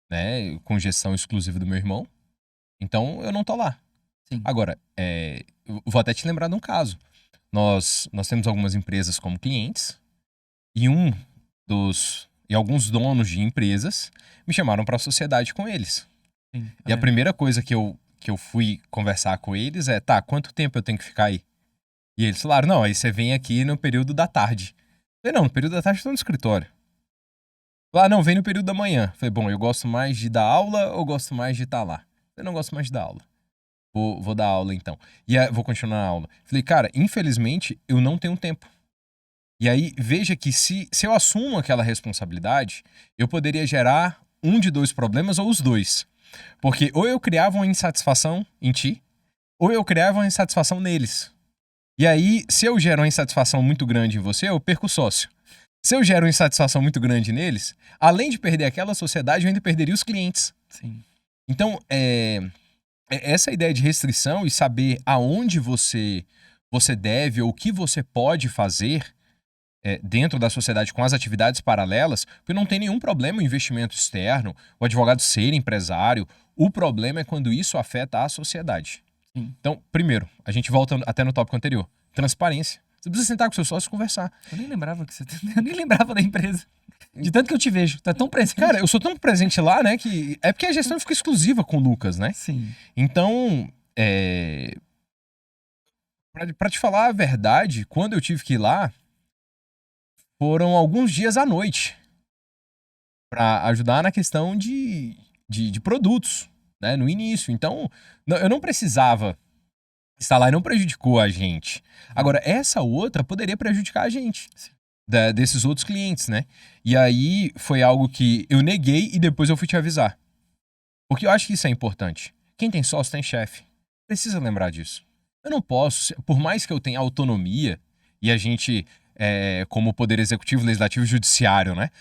Speaker 2: né? Com gestão exclusiva do meu irmão. Então, eu não tô lá.
Speaker 1: Sim.
Speaker 2: Agora, eu vou até te lembrar de um caso. Nós temos algumas empresas como clientes e alguns donos de empresas me chamaram para a sociedade com eles.
Speaker 1: Sim,
Speaker 2: E a primeira coisa que eu fui conversar com eles é, tá, quanto tempo eu tenho que ficar aí? E eles falaram, não, aí você vem aqui no período da tarde. Eu falei, não, no período da tarde eu tô no escritório. Lá, não, vem no período da manhã. Eu falei, bom, eu gosto mais de dar aula ou gosto mais de estar lá? Eu não gosto mais de dar aula. Vou dar aula então. E aí, vou continuar a aula. Falei, cara, infelizmente eu não tenho tempo. E aí, veja que se eu assumo aquela responsabilidade, eu poderia gerar um de dois problemas ou os dois. Porque ou eu criava uma insatisfação em ti, ou eu criava uma insatisfação neles. E aí, se eu gero uma insatisfação muito grande em você, eu perco o sócio. Se eu gero uma insatisfação muito grande neles, além de perder aquela sociedade, eu ainda perderia os clientes.
Speaker 1: Sim.
Speaker 2: Então, essa ideia de restrição e saber aonde você deve ou o que você pode fazer dentro da sociedade com as atividades paralelas, porque não tem nenhum problema o investimento externo, o advogado ser empresário. O problema é quando isso afeta a sociedade.
Speaker 1: Sim.
Speaker 2: Então, primeiro, a gente volta até no tópico anterior. Transparência. Você precisa sentar com seu sócio e conversar.
Speaker 1: Eu nem lembrava que você... Eu nem lembrava da empresa. De tanto que eu te vejo. Tá tão presente.
Speaker 2: Cara, eu sou tão presente lá, né, que é porque a gestão fica exclusiva com o Lucas, né?
Speaker 1: Sim.
Speaker 2: Então, pra te falar a verdade, quando eu tive que ir lá, foram alguns dias à noite pra ajudar na questão de produtos, né, no início. Então, eu não precisava estar lá e não prejudicou a gente. Agora, essa outra poderia prejudicar a gente, desses outros clientes, né? E aí foi algo que eu neguei e depois eu fui te avisar. Porque eu acho que isso é importante. Quem tem sócio tem chefe. Precisa lembrar disso. Eu não posso, por mais que eu tenha autonomia, e a gente, como poder executivo, legislativo e judiciário, né?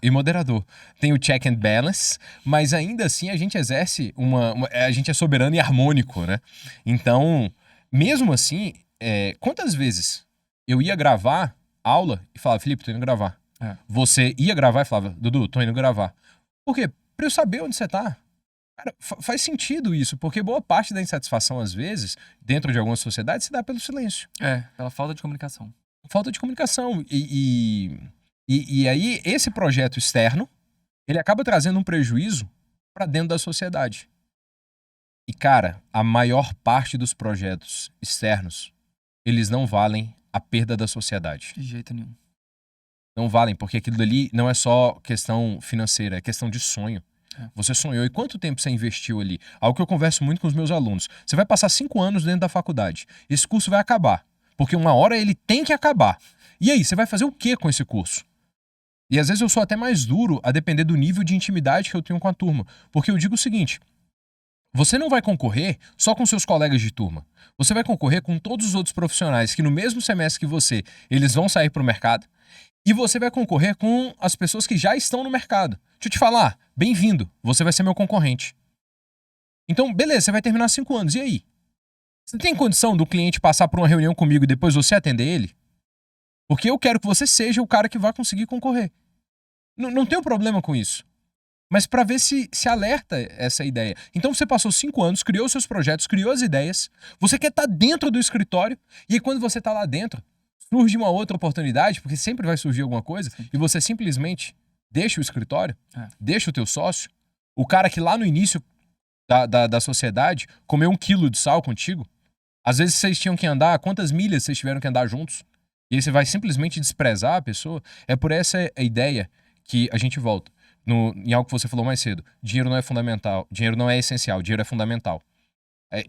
Speaker 2: E moderador. Tem o check and balance, mas ainda assim a gente exerce a gente é soberano e harmônico, né? Então, mesmo assim, quantas vezes eu ia gravar aula e falava, Felipe, tô indo gravar. Você ia gravar e falava, Dudu, tô indo gravar. Por quê? Pra eu saber onde você tá. Cara, faz sentido isso, porque boa parte da insatisfação, às vezes, dentro de algumas sociedades, se dá pelo silêncio.
Speaker 1: Pela falta de comunicação.
Speaker 2: Falta de comunicação. E aí, esse projeto externo, ele acaba trazendo um prejuízo pra dentro da sociedade. E, cara, a maior parte dos projetos externos, eles não valem a perda da sociedade.
Speaker 1: De jeito nenhum.
Speaker 2: Não valem, porque aquilo ali não é só questão financeira, é questão de sonho. Você sonhou. E quanto tempo você investiu ali? Algo que eu converso muito com os meus alunos. Você vai passar 5 anos dentro da faculdade. Esse curso vai acabar. Porque uma hora ele tem que acabar. E aí, você vai fazer o que com esse curso? E às vezes eu sou até mais duro a depender do nível de intimidade que eu tenho com a turma. Porque eu digo o seguinte: você não vai concorrer só com seus colegas de turma. Você vai concorrer com todos os outros profissionais que no mesmo semestre que você, eles vão sair para o mercado. E você vai concorrer com as pessoas que já estão no mercado. Deixa eu te falar, bem-vindo, você vai ser meu concorrente. Então, beleza, você vai terminar 5 anos, e aí? Você tem condição do cliente passar por uma reunião comigo e depois você atender ele? Porque eu quero que você seja o cara que vai conseguir concorrer. Não tenho problema com isso. Mas para ver se alerta essa ideia. Então você passou 5 anos, criou seus projetos, criou as ideias, você quer estar dentro do escritório, e aí quando você está lá dentro, surge uma outra oportunidade, porque sempre vai surgir alguma coisa, e você simplesmente deixa o escritório, deixa o teu sócio, o cara que lá no início da sociedade comeu 1 quilo de sal contigo. Às vezes vocês tinham que andar, quantas milhas vocês tiveram que andar juntos? E aí você vai simplesmente desprezar a pessoa. É por essa ideia que a gente volta. Em algo que você falou mais cedo. Dinheiro não é fundamental, dinheiro não é essencial, dinheiro é fundamental.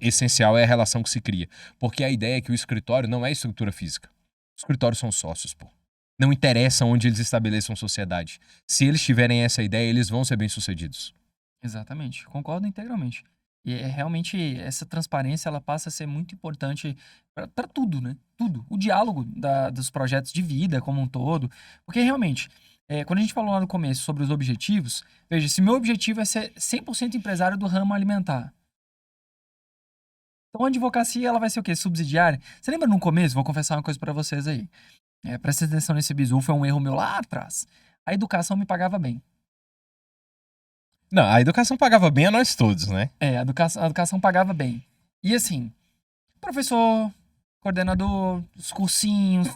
Speaker 2: Essencial é a relação que se cria. Porque a ideia é que o escritório não é estrutura física. Os escritórios são sócios, pô. Não interessa onde eles estabeleçam sociedade. Se eles tiverem essa ideia, eles vão ser bem-sucedidos.
Speaker 1: Exatamente. Concordo integralmente. E realmente essa transparência ela passa a ser muito importante para tudo, né? Tudo. O diálogo dos projetos de vida como um todo. Porque realmente, quando a gente falou lá no começo sobre os objetivos, veja, se meu objetivo é ser 100% empresário do ramo alimentar, então a advocacia ela vai ser o quê? Subsidiária? Você lembra no começo? Vou confessar uma coisa para vocês aí. Presta atenção nesse bizu, foi um erro meu lá atrás. A educação me pagava bem.
Speaker 2: Não, a educação pagava bem a nós todos, né?
Speaker 1: A educação pagava bem. E assim, professor, coordenador, os cursinhos,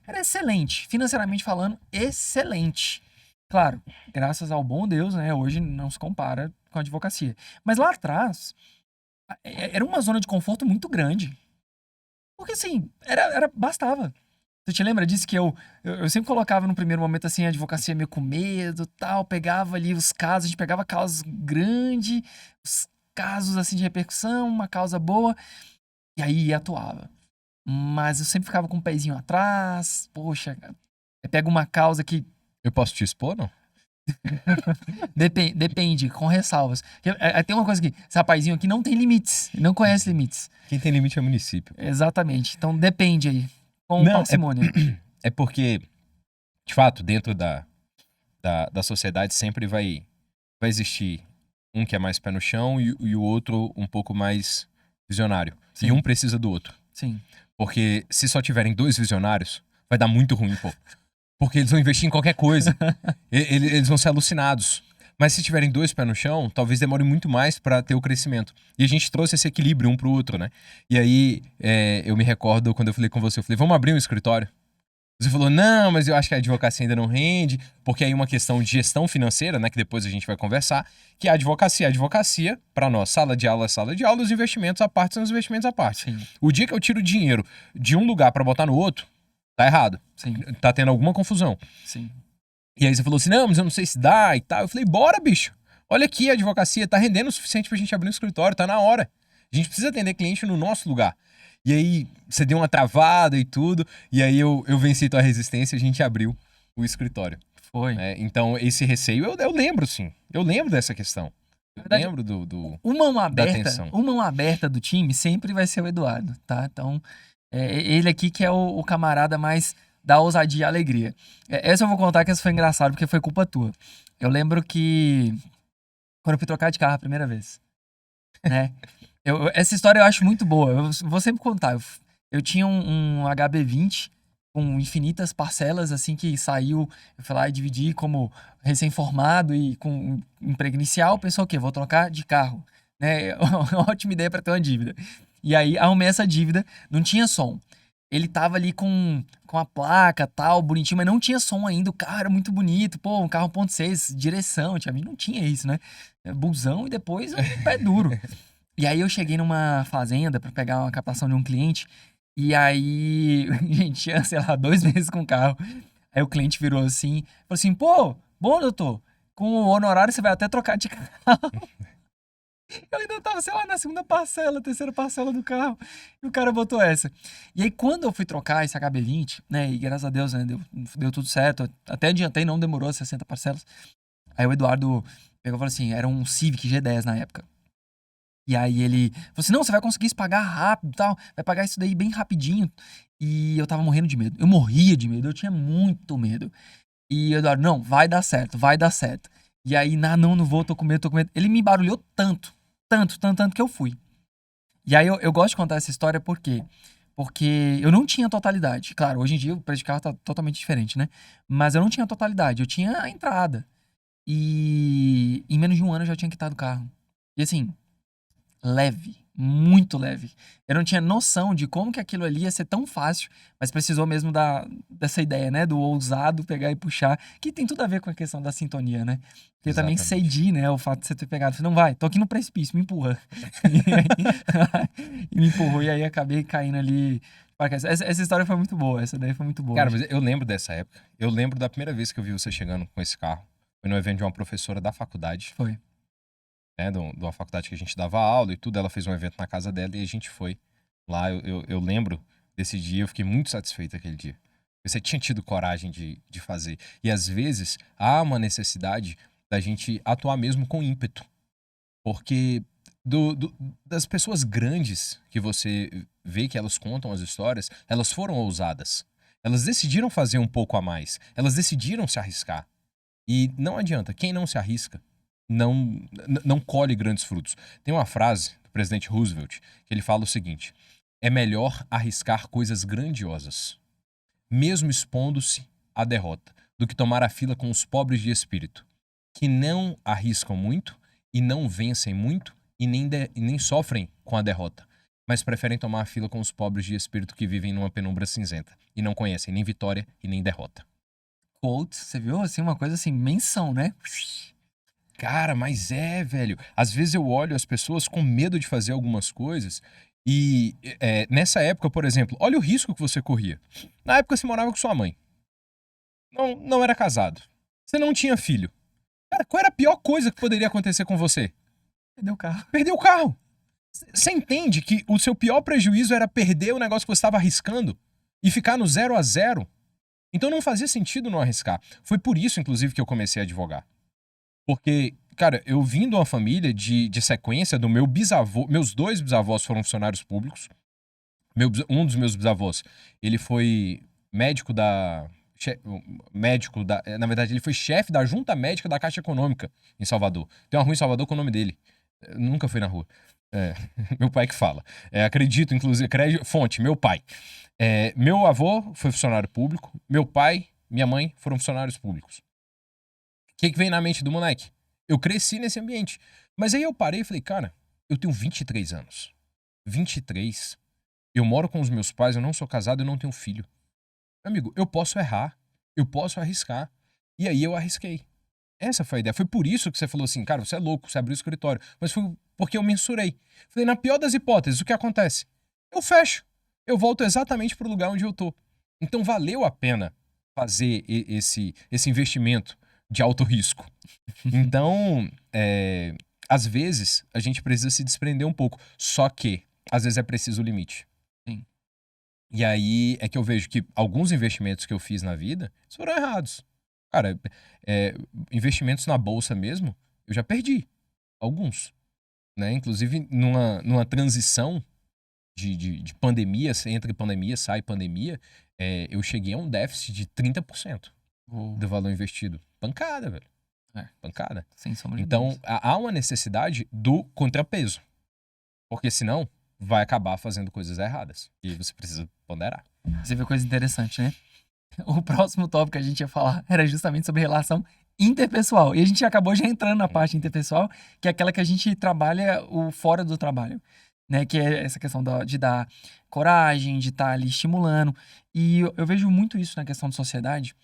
Speaker 1: era excelente. Financeiramente falando, excelente. Claro, graças ao bom Deus, né? Hoje não se compara com a advocacia. Mas lá atrás, era uma zona de conforto muito grande. Porque assim, bastava. Tu te lembra disso que eu sempre colocava no primeiro momento assim, a advocacia meio com medo, tal, pegava ali os casos, a gente pegava causas grandes, os casos assim de repercussão, uma causa boa, e aí atuava. Mas eu sempre ficava com o pezinho atrás, poxa, pega uma causa que
Speaker 2: Eu posso te expor, não?
Speaker 1: depende, com ressalvas. Tem uma coisa aqui, esse rapazinho aqui não tem limites, não conhece limites.
Speaker 2: Quem tem limite é o município.
Speaker 1: Exatamente, então depende aí, com
Speaker 2: Não,
Speaker 1: parcimônia.
Speaker 2: é porque, de fato, dentro da sociedade sempre vai existir um que é mais pé no chão e o outro um pouco mais visionário.
Speaker 1: Sim.
Speaker 2: E um precisa do outro.
Speaker 1: Sim.
Speaker 2: Porque se só tiverem dois visionários, vai dar muito ruim, pô. Porque eles vão investir em qualquer coisa. Eles vão ser alucinados. Mas se tiverem dois pés no chão, talvez demore muito mais pra ter o crescimento. E a gente trouxe esse equilíbrio um pro outro, né? E aí, eu me recordo quando eu falei com você, eu falei, vamos abrir um escritório? Você falou, não, mas eu acho que a advocacia ainda não rende, porque aí uma questão de gestão financeira, né, que depois a gente vai conversar, que a advocacia, pra nós, sala de aula é sala de aula, os investimentos à parte são os investimentos à parte.
Speaker 1: Sim.
Speaker 2: O dia que eu tiro dinheiro de um lugar pra botar no outro, tá errado.
Speaker 1: Sim.
Speaker 2: Tá tendo alguma confusão.
Speaker 1: Sim.
Speaker 2: E aí você falou assim, não, mas eu não sei se dá e tal. Eu falei, bora, bicho. Olha aqui, a advocacia tá rendendo o suficiente pra gente abrir um escritório, tá na hora. A gente precisa atender cliente no nosso lugar. E aí você deu uma travada e tudo, e aí eu venci tua resistência e a gente abriu o escritório.
Speaker 1: Foi.
Speaker 2: Então esse receio, eu lembro, sim. Eu lembro dessa questão. Eu
Speaker 1: verdade,
Speaker 2: lembro do
Speaker 1: Uma mão aberta do time sempre vai ser o Eduardo, tá? Então, ele aqui que é o camarada mais da ousadia e alegria. Essa eu vou contar que essa foi engraçada, porque foi culpa tua. Eu lembro que quando eu fui trocar de carro a primeira vez, né? Essa história eu acho muito boa. Eu vou sempre contar. Eu tinha um HB20 com infinitas parcelas, assim que saiu, eu fui lá e dividi como recém-formado e com emprego inicial, pensou o quê? Vou trocar de carro, né? Ótima ideia para ter uma dívida. E aí arrumei essa dívida, não tinha som. Ele tava ali com a placa, tal, bonitinho, mas não tinha som ainda. O carro era muito bonito, pô, um carro 1.6, direção, tinha, não tinha isso, né? Busão e depois um pé duro. E aí eu cheguei numa fazenda pra pegar uma captação de um cliente. E aí, a gente tinha, sei lá, 2 meses com o carro. Aí o cliente virou assim, falou assim, pô, bom, doutor, com o honorário você vai até trocar de carro. Eu ainda tava, sei lá, na segunda parcela, terceira parcela do carro. E o cara botou essa. E aí, quando eu fui trocar esse HB20, né, e graças a Deus, né, deu tudo certo. Até adiantei, não demorou 60 parcelas. Aí o Eduardo pegou e falou assim, era um Civic G10 na época. E aí ele falou assim, não, você vai conseguir isso pagar rápido e tal, vai pagar isso daí bem rapidinho. E eu tava morrendo de medo. Eu morria de medo, eu tinha muito medo. E o Eduardo, não, vai dar certo, vai dar certo. E aí, não vou, tô com medo, tô com medo. Ele me barulhou tanto que eu fui. E aí eu gosto de contar essa história por quê? Porque eu não tinha totalidade. Claro, hoje em dia o preço de carro tá totalmente diferente, né? Mas eu não tinha totalidade, eu tinha a entrada. E em menos de um ano eu já tinha quitado o carro. E assim, leve, muito leve. Eu não tinha noção de como que aquilo ali ia ser tão fácil, mas precisou mesmo dessa ideia, né? Do ousado pegar e puxar, que tem tudo a ver com a questão da sintonia, né? Porque eu também
Speaker 2: Exatamente.
Speaker 1: cedi, né? O fato de você ter pegado. Falei, não vai, tô aqui no precipício, me empurra. E, aí, e me empurrou, e aí acabei caindo ali. Essa história foi muito boa, essa daí foi muito boa.
Speaker 2: Cara, mas eu lembro dessa época. Eu lembro da primeira vez que eu vi você chegando com esse carro. Foi no evento de uma professora da faculdade.
Speaker 1: Foi.
Speaker 2: Né, de uma faculdade que a gente dava aula e tudo. Ela fez um evento na casa dela e a gente foi lá. Eu lembro desse dia, eu fiquei muito satisfeito aquele dia. Você tinha tido coragem de fazer. E às vezes há uma necessidade da gente atuar mesmo com ímpeto. Porque das pessoas grandes que você vê que elas contam as histórias, elas foram ousadas. Elas decidiram fazer um pouco a mais. Elas decidiram se arriscar. E não adianta, quem não se arrisca não colhe grandes frutos. Tem uma frase do presidente Roosevelt que ele fala o seguinte: é melhor arriscar coisas grandiosas mesmo expondo-se à derrota, do que tomar a fila com os pobres de espírito, que não arriscam muito e não vencem muito e nem sofrem com a derrota, mas preferem tomar a fila com os pobres de espírito que vivem numa penumbra cinzenta e não conhecem nem vitória e nem derrota.
Speaker 1: Quotes, você viu? Assim, uma coisa assim, menção, né?
Speaker 2: Cara, mas velho. Às vezes eu olho as pessoas com medo de fazer algumas coisas e nessa época, por exemplo, olha o risco que você corria. Na época você morava com sua mãe. Não era casado. Você não tinha filho. Cara, qual era a pior coisa que poderia acontecer com você?
Speaker 1: Perdeu o carro.
Speaker 2: Perder o carro. Você entende que o seu pior prejuízo era perder o negócio que você estava arriscando e ficar no 0-0? Então não fazia sentido não arriscar. Foi por isso, inclusive, que eu comecei a advogar. Porque, cara, eu vim de uma família de sequência do meu bisavô. Meus dois bisavós foram funcionários públicos. Um dos meus bisavós, ele foi médico da. Na verdade, ele foi chefe da junta médica da Caixa Econômica em Salvador. Tem uma rua em Salvador com o nome dele. Eu nunca fui na rua. Meu pai que fala. Acredito, inclusive, fonte, meu pai. Meu avô foi funcionário público. Meu pai, minha mãe foram funcionários públicos. O que vem na mente do moleque? Eu cresci nesse ambiente. Mas aí eu parei e falei, cara, eu tenho 23 anos. 23. Eu moro com os meus pais, eu não sou casado, eu não tenho filho. Amigo, eu posso errar, eu posso arriscar. E aí eu arrisquei. Essa foi a ideia. Foi por isso que você falou assim, cara, você é louco, você abriu o escritório. Mas foi porque eu mensurei. Falei, na pior das hipóteses, o que acontece? Eu fecho. Eu volto exatamente para o lugar onde eu tô. Então valeu a pena fazer esse investimento de alto risco. Então, às vezes, a gente precisa se desprender um pouco. Só que, às vezes, é preciso o limite.
Speaker 1: Sim.
Speaker 2: E aí é que eu vejo que alguns investimentos que eu fiz na vida foram errados. Cara, investimentos na bolsa mesmo, eu já perdi. Alguns. Né? Inclusive, numa transição de pandemia, entre pandemia, sai pandemia, eu cheguei a um déficit de 30% do valor investido. Pancada, velho. Pancada.
Speaker 1: Sem sombra de
Speaker 2: Então,
Speaker 1: dúvidas.
Speaker 2: há uma necessidade do contrapeso. Porque senão, vai acabar fazendo coisas erradas. E você precisa ponderar.
Speaker 1: Você viu coisa interessante, né? O próximo tópico que a gente ia falar era justamente sobre relação interpessoal. E a gente acabou já entrando na parte interpessoal, que é aquela que a gente trabalha o fora do trabalho. Né, que é essa questão de dar coragem, de estar ali estimulando. E eu vejo muito isso na questão de sociedade.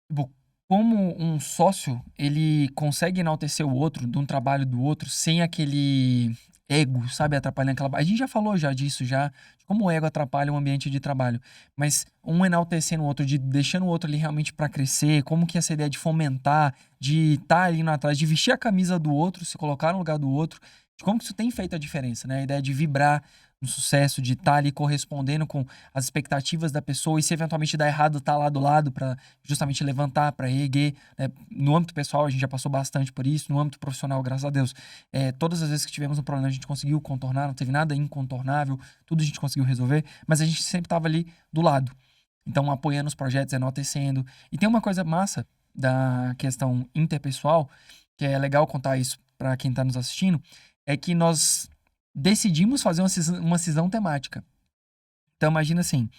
Speaker 1: Tipo, como um sócio, ele consegue enaltecer o outro, de um trabalho do outro, sem aquele ego, sabe, atrapalhando aquela. A gente já falou já disso, já, de como o ego atrapalha um ambiente de trabalho. Mas um enaltecendo o outro, de deixando o outro ali realmente para crescer, como que essa ideia de fomentar, de estar ali no atrás, de vestir a camisa do outro, se colocar no lugar do outro, de como que isso tem feito a diferença, né? A ideia de vibrar no sucesso, de estar ali correspondendo com as expectativas da pessoa e se eventualmente dar errado, estar lá do lado para justamente levantar, para erguer. Né? No âmbito pessoal, a gente já passou bastante por isso. No âmbito profissional, graças a Deus, todas as vezes que tivemos um problema, a gente conseguiu contornar, não teve nada incontornável, tudo a gente conseguiu resolver, mas a gente sempre estava ali do lado. Então, apoiando os projetos, enaltecendo. E tem uma coisa massa da questão interpessoal, que é legal contar isso para quem está nos assistindo, é que nós decidimos fazer uma cisão temática. Então, imagina assim,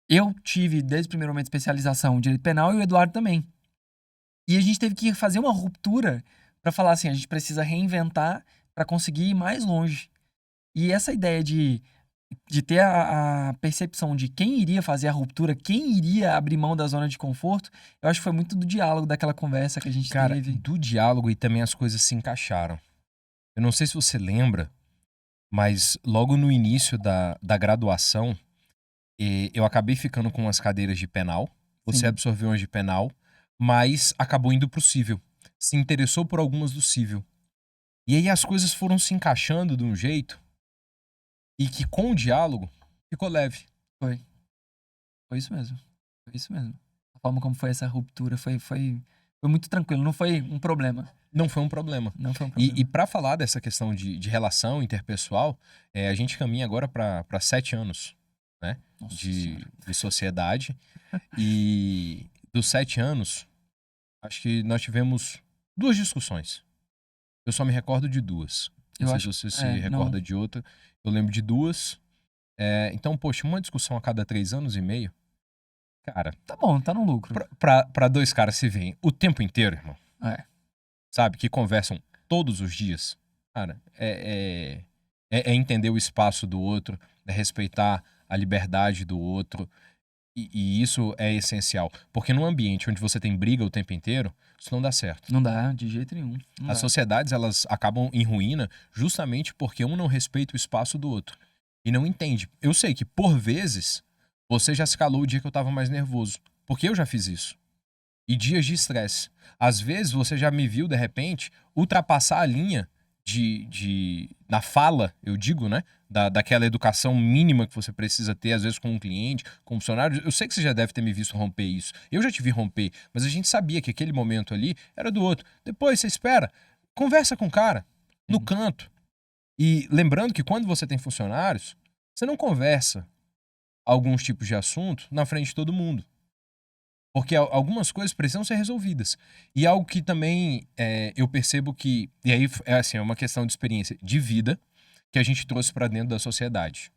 Speaker 1: eu tive, desde o primeiro momento, especialização em direito penal e o Eduardo também. E a gente teve que fazer uma ruptura para falar assim, a gente precisa reinventar para conseguir ir mais longe. E essa ideia de ter a percepção de quem iria fazer a ruptura, quem iria abrir mão da zona de conforto, eu acho que foi muito do diálogo daquela conversa que a gente
Speaker 2: Cara,
Speaker 1: teve.
Speaker 2: do diálogo e também as coisas se encaixaram. Eu não sei se você lembra, mas logo no início da graduação, eu acabei ficando com umas cadeiras de penal. Você
Speaker 1: Sim.
Speaker 2: absorveu umas de penal, mas acabou indo pro cível. Se interessou por algumas do cível. E aí as coisas foram se encaixando de um jeito e que com o diálogo ficou leve.
Speaker 1: Foi isso mesmo. Foi isso mesmo. A forma como foi essa ruptura foi muito tranquilo, não foi um problema.
Speaker 2: Não foi um problema.
Speaker 1: Não foi um problema.
Speaker 2: E para falar dessa questão de relação interpessoal, a gente caminha agora para 7 anos, né?
Speaker 1: Nossa
Speaker 2: De
Speaker 1: Senhora.
Speaker 2: sociedade. E dos 7 anos, acho que nós tivemos 2 discussões. Eu só me recordo de 2.
Speaker 1: Eu
Speaker 2: Não sei
Speaker 1: acho-
Speaker 2: se você se
Speaker 1: não.
Speaker 2: recorda de outra. Eu lembro de 2. Então, poxa, uma discussão a cada 3 anos e meio. Cara,
Speaker 1: Tá bom, tá no lucro.
Speaker 2: pra dois caras se veem o tempo inteiro, irmão,
Speaker 1: É.
Speaker 2: sabe? Que conversam todos os dias. Cara, é entender o espaço do outro, é respeitar a liberdade do outro. E isso é essencial. Porque num ambiente onde você tem briga o tempo inteiro, isso não dá certo.
Speaker 1: Não dá, de jeito nenhum. Não
Speaker 2: As
Speaker 1: dá.
Speaker 2: sociedades, elas acabam em ruína justamente porque um não respeita o espaço do outro. E não entende. Eu sei que, por vezes, você já se calou o dia que eu tava mais nervoso. Porque eu já fiz isso. E dias de estresse. Às vezes você já me viu, de repente, ultrapassar a linha na fala, eu digo, né? Daquela educação mínima que você precisa ter, às vezes, com um cliente, com um funcionário. Eu sei que você já deve ter me visto romper isso. Eu já te vi romper, mas a gente sabia que aquele momento ali era do outro. Depois você espera, conversa com o cara, no
Speaker 1: Sim.
Speaker 2: canto. E lembrando que quando você tem funcionários, você não conversa alguns tipos de assunto na frente de todo mundo. Porque algumas coisas precisam ser resolvidas. E algo que também eu percebo que. E aí é assim, é uma questão de experiência de vida que a gente trouxe para dentro da sociedade.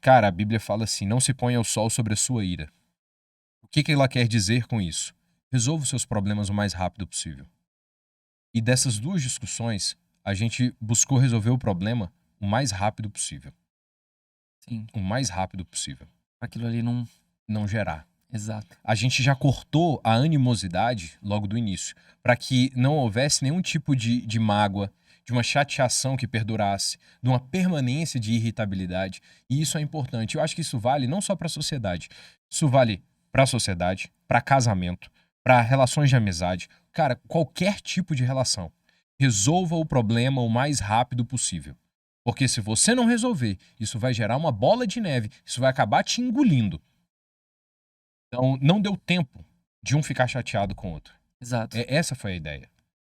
Speaker 2: Cara, a Bíblia fala assim: não se ponha o sol sobre a sua ira. O que, que ela quer dizer com isso? Resolva os seus problemas o mais rápido possível. E dessas duas discussões, a gente buscou resolver o problema o mais rápido possível.
Speaker 1: Sim.
Speaker 2: O mais rápido possível.
Speaker 1: Pra aquilo ali não.
Speaker 2: Não gerar.
Speaker 1: Exato.
Speaker 2: A gente já cortou a animosidade logo do início, para que não houvesse nenhum tipo de mágoa, de uma chateação que perdurasse, de uma permanência de irritabilidade. E isso é importante. Eu acho que isso vale não só para a sociedade, isso vale para a sociedade, para casamento, para relações de amizade, cara, qualquer tipo de relação. Resolva o problema o mais rápido possível. Porque se você não resolver, isso vai gerar uma bola de neve, isso vai acabar te engolindo. Então, não deu tempo de um ficar chateado com o outro.
Speaker 1: Exato.
Speaker 2: Essa foi a ideia.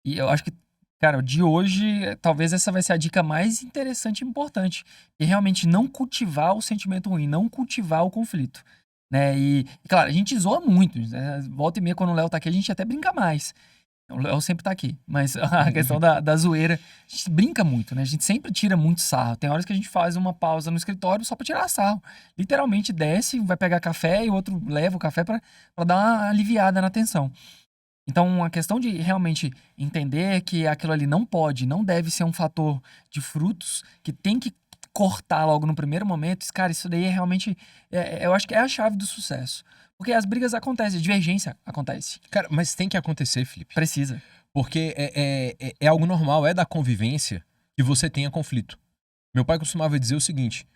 Speaker 1: E eu acho que, cara, de hoje, talvez essa vai ser a dica mais interessante e importante. E realmente não cultivar o sentimento ruim, não cultivar o conflito. Né? E, claro, a gente zoa muito. Né? Volta e meia, quando o Léo tá aqui, a gente até brinca mais. O Léo sempre tá aqui. Mas a questão da zoeira, a gente brinca muito, né? A gente sempre tira muito sarro. Tem horas que a gente faz uma pausa no escritório só pra tirar sarro. Literalmente desce, vai pegar café e o outro leva o café pra dar uma aliviada na tensão. Então, a questão de realmente entender que aquilo ali não pode, não deve ser um fator de frutos, que tem que cortar logo no primeiro momento, cara, isso daí é realmente, eu acho que é a chave do sucesso. Porque as brigas acontecem, a divergência acontece.
Speaker 2: Cara, mas tem que acontecer, Felipe.
Speaker 1: Precisa.
Speaker 2: Porque é algo normal, é da convivência que você tenha conflito. Meu pai costumava dizer o seguinte: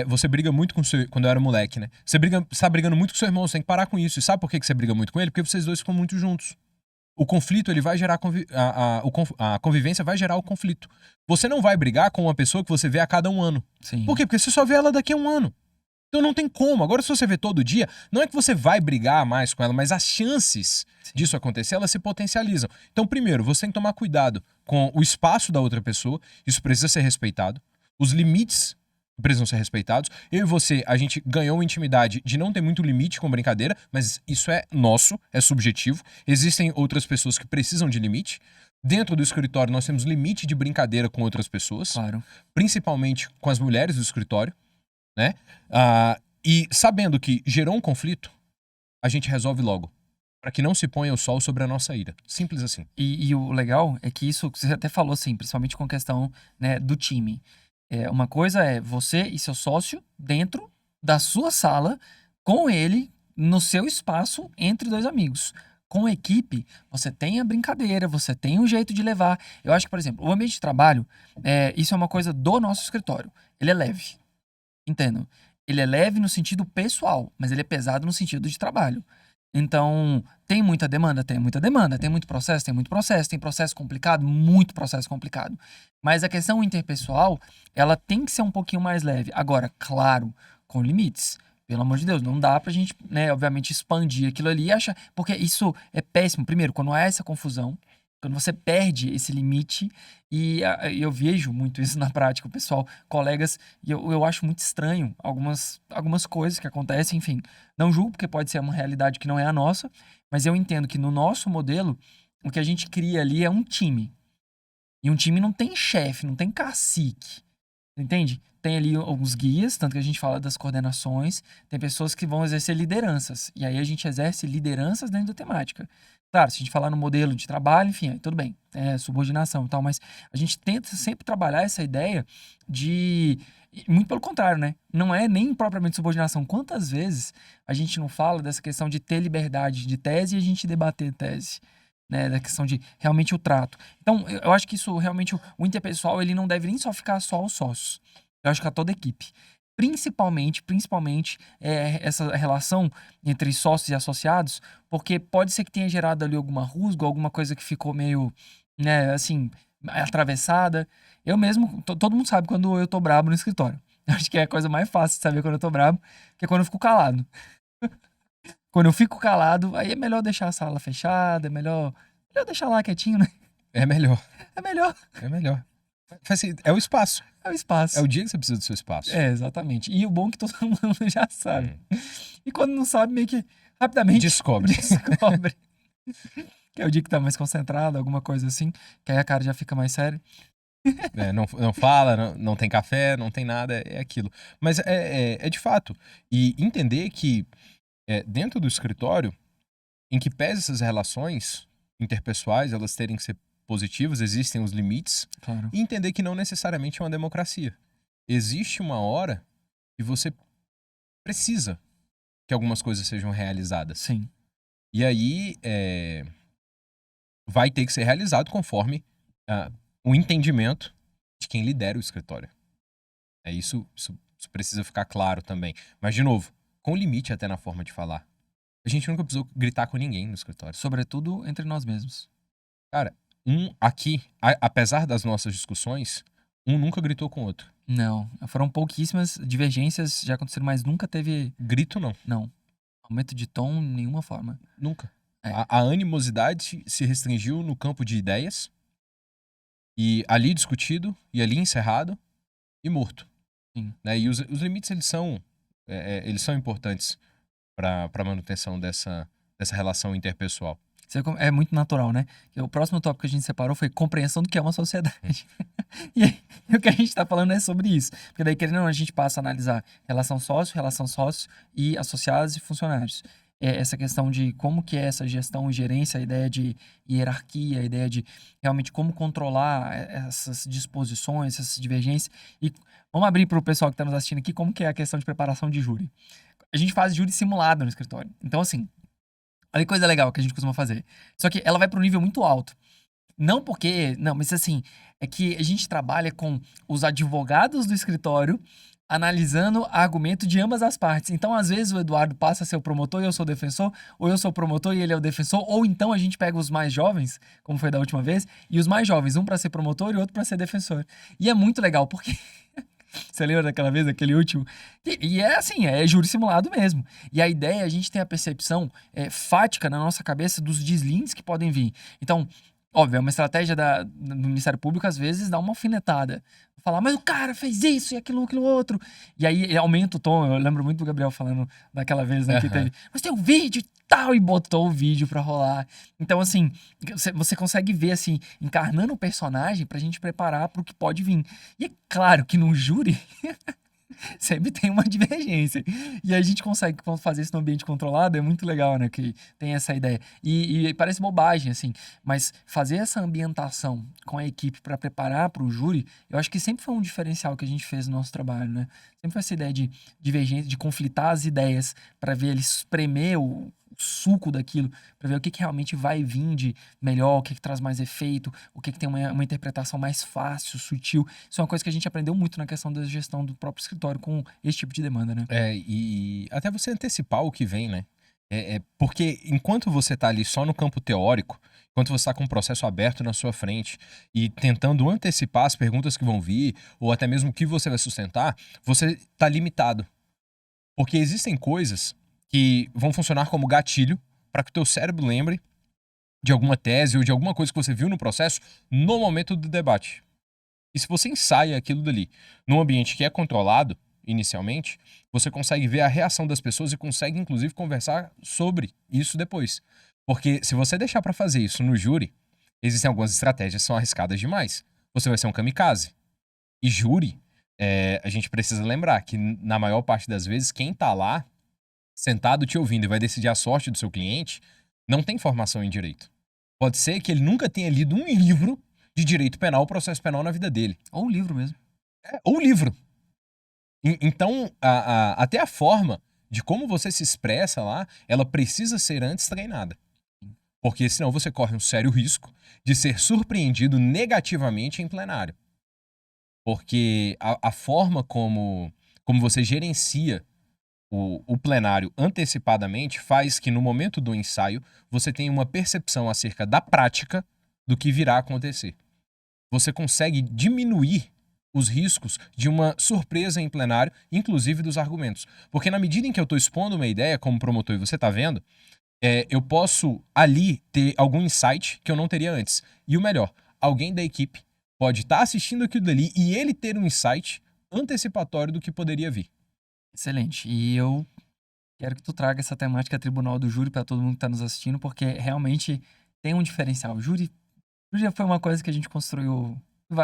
Speaker 2: você briga muito com o seu. Quando eu era moleque, né? Você tá brigando muito com seu irmão, você tem que parar com isso. E sabe por que você briga muito com ele? Porque vocês dois ficam muito juntos. O conflito, ele vai gerar. A convivência vai gerar o conflito. Você não vai brigar com uma pessoa que você vê a cada um ano.
Speaker 1: Sim.
Speaker 2: Por quê? Porque você só vê ela daqui a um ano. Então não tem como. Agora, se você vê todo dia, não é que você vai brigar mais com ela, mas as chances disso acontecer, elas se potencializam. Então, primeiro, você tem que tomar cuidado com o espaço da outra pessoa. Isso precisa ser respeitado. Os limites precisam ser respeitados. Eu e você, a gente ganhou intimidade de não ter muito limite com brincadeira, mas isso é nosso, é subjetivo. Existem outras pessoas que precisam de limite. Dentro do escritório, nós temos limite de brincadeira com outras pessoas.
Speaker 1: Claro.
Speaker 2: Principalmente com as mulheres do escritório, né? E sabendo que gerou um conflito, a gente resolve logo. Para que não se ponha o sol sobre a nossa ira. Simples assim.
Speaker 1: E o legal é que isso, você até falou assim, principalmente com a questão, né, do time. Uma coisa é você e seu sócio dentro da sua sala, com ele, no seu espaço, entre dois amigos. Com a equipe, você tem a brincadeira, você tem um jeito de levar. Eu acho que, por exemplo, o ambiente de trabalho, isso é uma coisa do nosso escritório. Ele é leve. Entendo. Ele é leve no sentido pessoal, mas ele é pesado no sentido de trabalho. Então, tem muita demanda? Tem muita demanda. Tem muito processo? Tem muito processo. Tem processo complicado? Muito processo complicado. Mas a questão interpessoal, ela tem que ser um pouquinho mais leve. Agora, claro, com limites. Pelo amor de Deus, não dá pra gente, né, obviamente, expandir aquilo ali e achar. Porque isso é péssimo. Primeiro, quando há essa confusão, quando você perde esse limite, e eu vejo muito isso na prática, o pessoal, colegas, e eu acho muito estranho algumas coisas que acontecem, enfim. Não julgo, porque pode ser uma realidade que não é a nossa, mas eu entendo que no nosso modelo, o que a gente cria ali é um time. E um time não tem chefe, não tem cacique. Entende? Tem ali alguns guias, tanto que a gente fala das coordenações, tem pessoas que vão exercer lideranças, e aí a gente exerce lideranças dentro da temática. Claro, se a gente falar no modelo de trabalho, enfim, aí tudo bem, é subordinação e tal, mas a gente tenta sempre trabalhar essa ideia de. Muito pelo contrário, né? Não é nem propriamente subordinação. Quantas vezes a gente não fala dessa questão de ter liberdade de tese e a gente debater tese? Né, da questão de realmente o trato. Então, eu acho que isso realmente, o interpessoal, ele não deve nem só ficar só aos sócios. Eu acho que a toda a equipe. Principalmente essa relação entre sócios e associados, porque pode ser que tenha gerado ali alguma rusga, alguma coisa que ficou meio, né, assim, atravessada. Eu mesmo, todo mundo sabe quando eu tô brabo no escritório. Eu acho que é a coisa mais fácil de saber quando eu tô brabo, que é quando eu fico calado. Quando eu fico calado, aí é melhor deixar a sala fechada, melhor deixar lá quietinho, né?
Speaker 2: É melhor,
Speaker 1: É melhor.
Speaker 2: é melhor. É o espaço.
Speaker 1: É o
Speaker 2: É
Speaker 1: espaço.
Speaker 2: o dia que você precisa do seu espaço.
Speaker 1: É, exatamente. E o bom é que todo mundo já sabe.
Speaker 2: Hum.
Speaker 1: E quando não sabe, meio que rapidamente
Speaker 2: Descobre.
Speaker 1: descobre. Que é o dia que tá mais concentrado, alguma coisa assim. Que aí a cara já fica mais séria.
Speaker 2: Não fala, não tem café, não tem nada, é aquilo. Mas é de fato. E entender que dentro do escritório, em que pese essas relações interpessoais, elas terem que ser positivas, existem os limites,
Speaker 1: Claro.
Speaker 2: e entender que não necessariamente é uma democracia. Existe uma hora que você precisa que algumas coisas sejam realizadas.
Speaker 1: Sim.
Speaker 2: E aí vai ter que ser realizado conforme o entendimento de quem lidera o escritório. Isso precisa ficar claro também. Mas, de novo, com limite até na forma de falar. A gente nunca precisou gritar com ninguém no escritório.
Speaker 1: Sobretudo entre nós mesmos.
Speaker 2: Cara, aqui, apesar das nossas discussões, um nunca gritou com o outro.
Speaker 1: Não. Foram pouquíssimas divergências, já aconteceram, mas nunca teve.
Speaker 2: Grito não.
Speaker 1: Não. Aumento de tom, nenhuma forma.
Speaker 2: Nunca.
Speaker 1: É.
Speaker 2: A animosidade se restringiu no campo de ideias, e ali discutido, e ali encerrado, e morto.
Speaker 1: Sim.
Speaker 2: Né? E os limites, eles são importantes para a manutenção dessa relação interpessoal.
Speaker 1: É muito natural, né? O próximo tópico que a gente separou foi compreensão do que é uma sociedade. E aí, o que a gente tá falando é sobre isso. Porque daí, querendo ou não, a gente passa a analisar relação sócio e associados e funcionários. Essa questão de como que é essa gestão e gerência, a ideia de hierarquia, a ideia de realmente como controlar essas disposições, essas divergências. E vamos abrir para o pessoal que está nos assistindo aqui como que é a questão de preparação de júri. A gente faz júri simulado no escritório. Então, assim, olha que coisa legal que a gente costuma fazer. Só que ela vai para um nível muito alto. Não porque. Não, mas assim, é que a gente trabalha com os advogados do escritório analisando argumento de ambas as partes. Então, às vezes, o Eduardo passa a ser o promotor e eu sou o defensor, ou eu sou o promotor e ele é o defensor, ou então a gente pega os mais jovens, como foi da última vez, e os mais jovens, um para ser promotor e outro para ser defensor. E é muito legal, porque. Você lembra daquela vez, daquele último? E é assim, é júri simulado mesmo. E a ideia é a gente ter a percepção fática na nossa cabeça dos deslindes que podem vir. Então, óbvio, é uma estratégia do Ministério Público, às vezes, dar uma alfinetada. Falar, mas o cara fez isso e aquilo outro. E aí aumenta o tom. Eu lembro muito do Gabriel falando daquela vez, né, que teve, mas tem um vídeo e tal, e botou o vídeo pra rolar. Então, assim, você consegue ver, assim, encarnando o personagem pra gente preparar pro que pode vir. E é claro que num júri sempre tem uma divergência. E a gente consegue fazer isso no ambiente controlado, é muito legal, né? Que tem essa ideia. E parece bobagem, assim, mas fazer essa ambientação com a equipe para preparar para o júri, eu acho que sempre foi um diferencial que a gente fez no nosso trabalho, né? Sempre foi essa ideia de divergência, de conflitar as ideias para ver ele espremer o suco daquilo, para ver o que realmente vai vir de melhor, o que traz mais efeito, o que tem uma interpretação mais fácil, sutil. Isso é uma coisa que a gente aprendeu muito na questão da gestão do próprio escritório com esse tipo de demanda, né?
Speaker 2: E até você antecipar o que vem, né? Porque enquanto você tá ali só no campo teórico, enquanto você tá com um processo aberto na sua frente e tentando antecipar as perguntas que vão vir, ou até mesmo o que você vai sustentar, você tá limitado. Porque existem coisas que vão funcionar como gatilho para que o teu cérebro lembre de alguma tese ou de alguma coisa que você viu no processo no momento do debate. E se você ensaia aquilo dali num ambiente que é controlado, inicialmente, você consegue ver a reação das pessoas e consegue, inclusive, conversar sobre isso depois. Porque se você deixar para fazer isso no júri, existem algumas estratégias que são arriscadas demais. Você vai ser um kamikaze. E júri a gente precisa lembrar que, na maior parte das vezes, quem tá lá, sentado te ouvindo e vai decidir a sorte do seu cliente, não tem formação em direito. Pode ser que ele nunca tenha lido um livro de direito penal ou processo penal na vida dele.
Speaker 1: Ou um livro mesmo.
Speaker 2: Ou livro. Então, até a forma de como você se expressa lá, ela precisa ser antes treinada. Porque senão você corre um sério risco de ser surpreendido negativamente em plenário. Porque a forma como você gerencia o plenário antecipadamente faz que no momento do ensaio você tenha uma percepção acerca da prática do que virá a acontecer. Você consegue diminuir os riscos de uma surpresa em plenário, inclusive dos argumentos. Porque na medida em que eu estou expondo uma ideia, como promotor, e você está vendo, eu posso ali ter algum insight que eu não teria antes. E o melhor, alguém da equipe pode estar assistindo aquilo dali e ele ter um insight antecipatório do que poderia vir.
Speaker 1: Excelente. E eu quero que tu traga essa temática tribunal do júri para todo mundo que está nos assistindo, porque realmente tem um diferencial. O júri já foi uma coisa que a gente construiu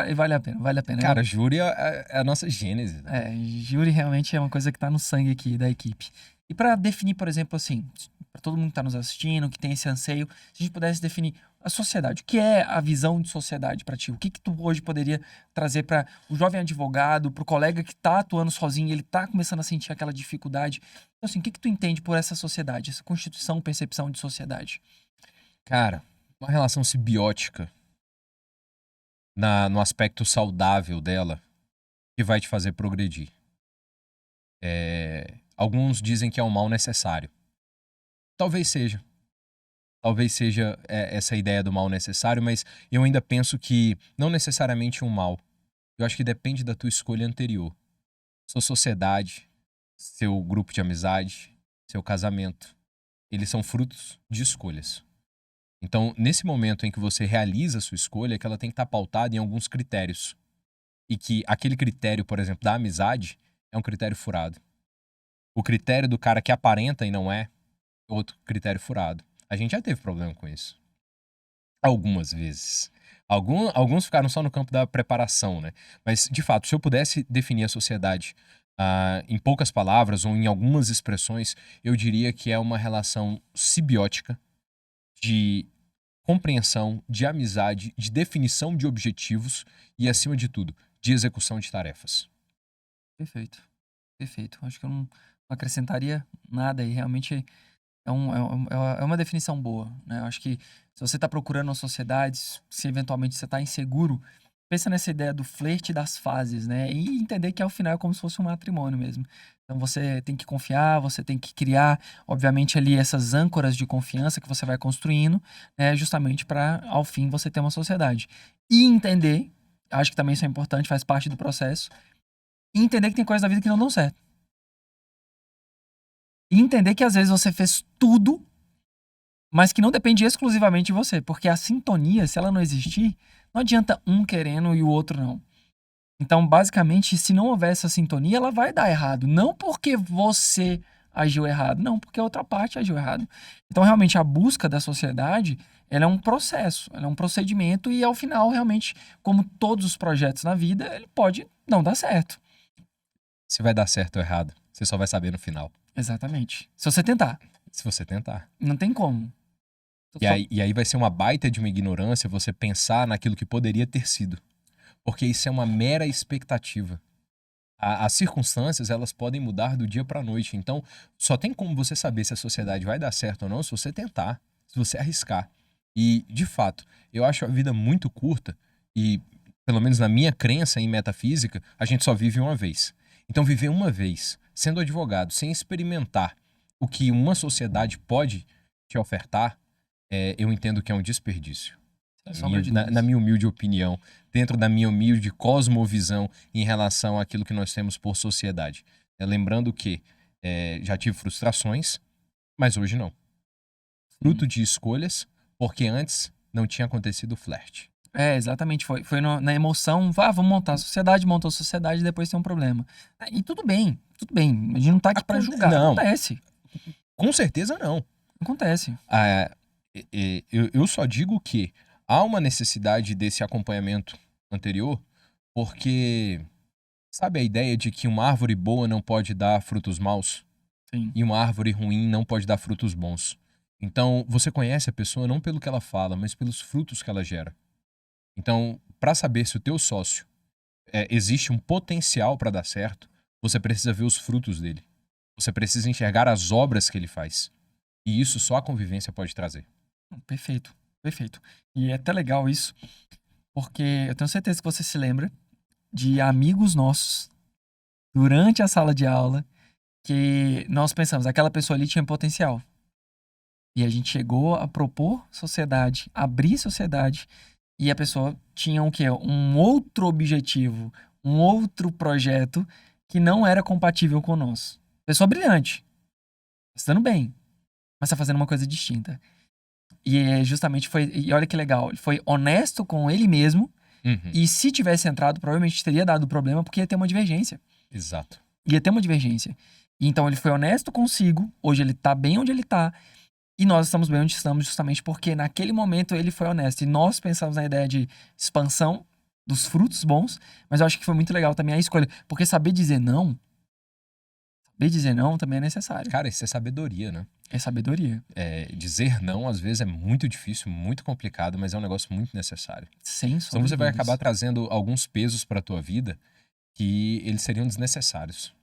Speaker 1: e vale a pena, vale a pena.
Speaker 2: Cara, júri é a nossa gênese. Né?
Speaker 1: Júri realmente é uma coisa que tá no sangue aqui da equipe. E para definir, por exemplo, assim, para todo mundo que tá nos assistindo, que tem esse anseio, se a gente pudesse definir a sociedade, o que é a visão de sociedade para ti? O que tu hoje poderia trazer para o jovem advogado, para o colega que tá atuando sozinho, e ele tá começando a sentir aquela dificuldade? Então, assim, o que tu entende por essa sociedade, essa constituição, percepção de sociedade?
Speaker 2: Cara, uma relação simbiótica no aspecto saudável dela que vai te fazer progredir. Alguns dizem que é um mal necessário. Talvez seja. Talvez seja essa ideia do mal necessário, mas eu ainda penso que não necessariamente um mal. Eu acho que depende da tua escolha anterior. Sua sociedade, seu grupo de amizade, seu casamento, eles são frutos de escolhas. Então, nesse momento em que você realiza a sua escolha, é que ela tem que estar pautada em alguns critérios. E que aquele critério, por exemplo, da amizade, é um critério furado. O critério do cara que aparenta e não é outro critério furado. A gente já teve problema com isso. Algumas vezes. Alguns ficaram só no campo da preparação, né? Mas, de fato, se eu pudesse definir a sociedade em poucas palavras ou em algumas expressões, eu diria que é uma relação simbiótica de compreensão, de amizade, de definição de objetivos e, acima de tudo, de execução de tarefas.
Speaker 1: Perfeito. Perfeito. Acho que eu não acrescentaria nada aí. Realmente é uma definição boa, né? Eu acho que se você está procurando uma sociedade, se eventualmente você está inseguro, pensa nessa ideia do flerte das fases, né? E entender que ao final é como se fosse um matrimônio mesmo. Então você tem que confiar, você tem que criar, obviamente, ali essas âncoras de confiança que você vai construindo, né? Justamente para, ao fim, você ter uma sociedade. E entender, acho que também isso é importante, faz parte do processo, e entender que tem coisas da vida que não dão certo. E entender que às vezes você fez tudo, mas que não depende exclusivamente de você. Porque a sintonia, se ela não existir, não adianta um querendo e o outro não. Então, basicamente, se não houver essa sintonia, ela vai dar errado. Não porque você agiu errado, não, porque a outra parte agiu errado. Então, realmente, a busca da sociedade, ela é um processo, ela é um procedimento e, ao final, realmente, como todos os projetos na vida, ele pode não dar certo.
Speaker 2: Se vai dar certo ou errado, você só vai saber no final.
Speaker 1: Exatamente. Se você tentar.
Speaker 2: Se você tentar.
Speaker 1: Não tem como.
Speaker 2: E aí vai ser uma baita de uma ignorância você pensar naquilo que poderia ter sido. Porque isso é uma mera expectativa. As circunstâncias, elas podem mudar do dia para a noite. Então, só tem como você saber se a sociedade vai dar certo ou não se você tentar, se você arriscar. E, de fato, eu acho a vida muito curta e, pelo menos na minha crença em metafísica, a gente só vive uma vez. Então, viver uma vez, sendo advogado, sem experimentar o que uma sociedade pode te ofertar, eu entendo que é um desperdício. Na minha humilde opinião, dentro da minha humilde cosmovisão em relação àquilo que nós temos por sociedade. Lembrando que já tive frustrações, mas hoje não. Fruto de escolhas, porque antes não tinha acontecido o flerte.
Speaker 1: Exatamente. Foi na emoção, vamos montar a sociedade, montou a sociedade e depois tem um problema. E tudo bem, tudo bem. A gente não tá aqui pra julgar.
Speaker 2: Não.
Speaker 1: Acontece.
Speaker 2: Com certeza não.
Speaker 1: Acontece.
Speaker 2: Eu só digo que há uma necessidade desse acompanhamento anterior, porque Sabe a ideia de que uma árvore boa não pode dar frutos maus?
Speaker 1: Sim.
Speaker 2: E uma árvore ruim não pode dar frutos bons. Então, você conhece a pessoa não pelo que ela fala, mas pelos frutos que ela gera. Então, para saber se o teu sócio existe um potencial para dar certo, você precisa ver os frutos dele. Você precisa enxergar as obras que ele faz. E isso só a convivência pode trazer.
Speaker 1: Perfeito, perfeito. E é até legal isso, porque eu tenho certeza que você se lembra de amigos nossos durante a sala de aula que nós pensamos, aquela pessoa ali tinha potencial. E a gente chegou a propor sociedade, abrir sociedade, e a pessoa tinha o quê? Um outro objetivo, um outro projeto que não era compatível com o nosso. Pessoa brilhante, estando bem, mas tá fazendo uma coisa distinta. E justamente foi. E olha que legal, ele foi honesto com ele mesmo.
Speaker 2: Uhum.
Speaker 1: E se tivesse entrado, provavelmente teria dado problema, porque ia ter uma divergência.
Speaker 2: Exato.
Speaker 1: Ia ter uma divergência. E então ele foi honesto consigo. Hoje ele tá bem onde ele tá. E nós estamos bem onde estamos, justamente porque naquele momento ele foi honesto. E nós pensamos na ideia de expansão dos frutos bons. Mas eu acho que foi muito legal também a escolha. Porque saber dizer não também é necessário.
Speaker 2: Cara, isso é sabedoria, né?
Speaker 1: É sabedoria.
Speaker 2: Dizer não, às vezes, é muito difícil, muito complicado, mas é um negócio muito necessário.
Speaker 1: Sem
Speaker 2: Então
Speaker 1: sombra
Speaker 2: você
Speaker 1: de
Speaker 2: vai
Speaker 1: dúvidas.
Speaker 2: acabar trazendo alguns pesos pra tua vida que eles seriam desnecessários.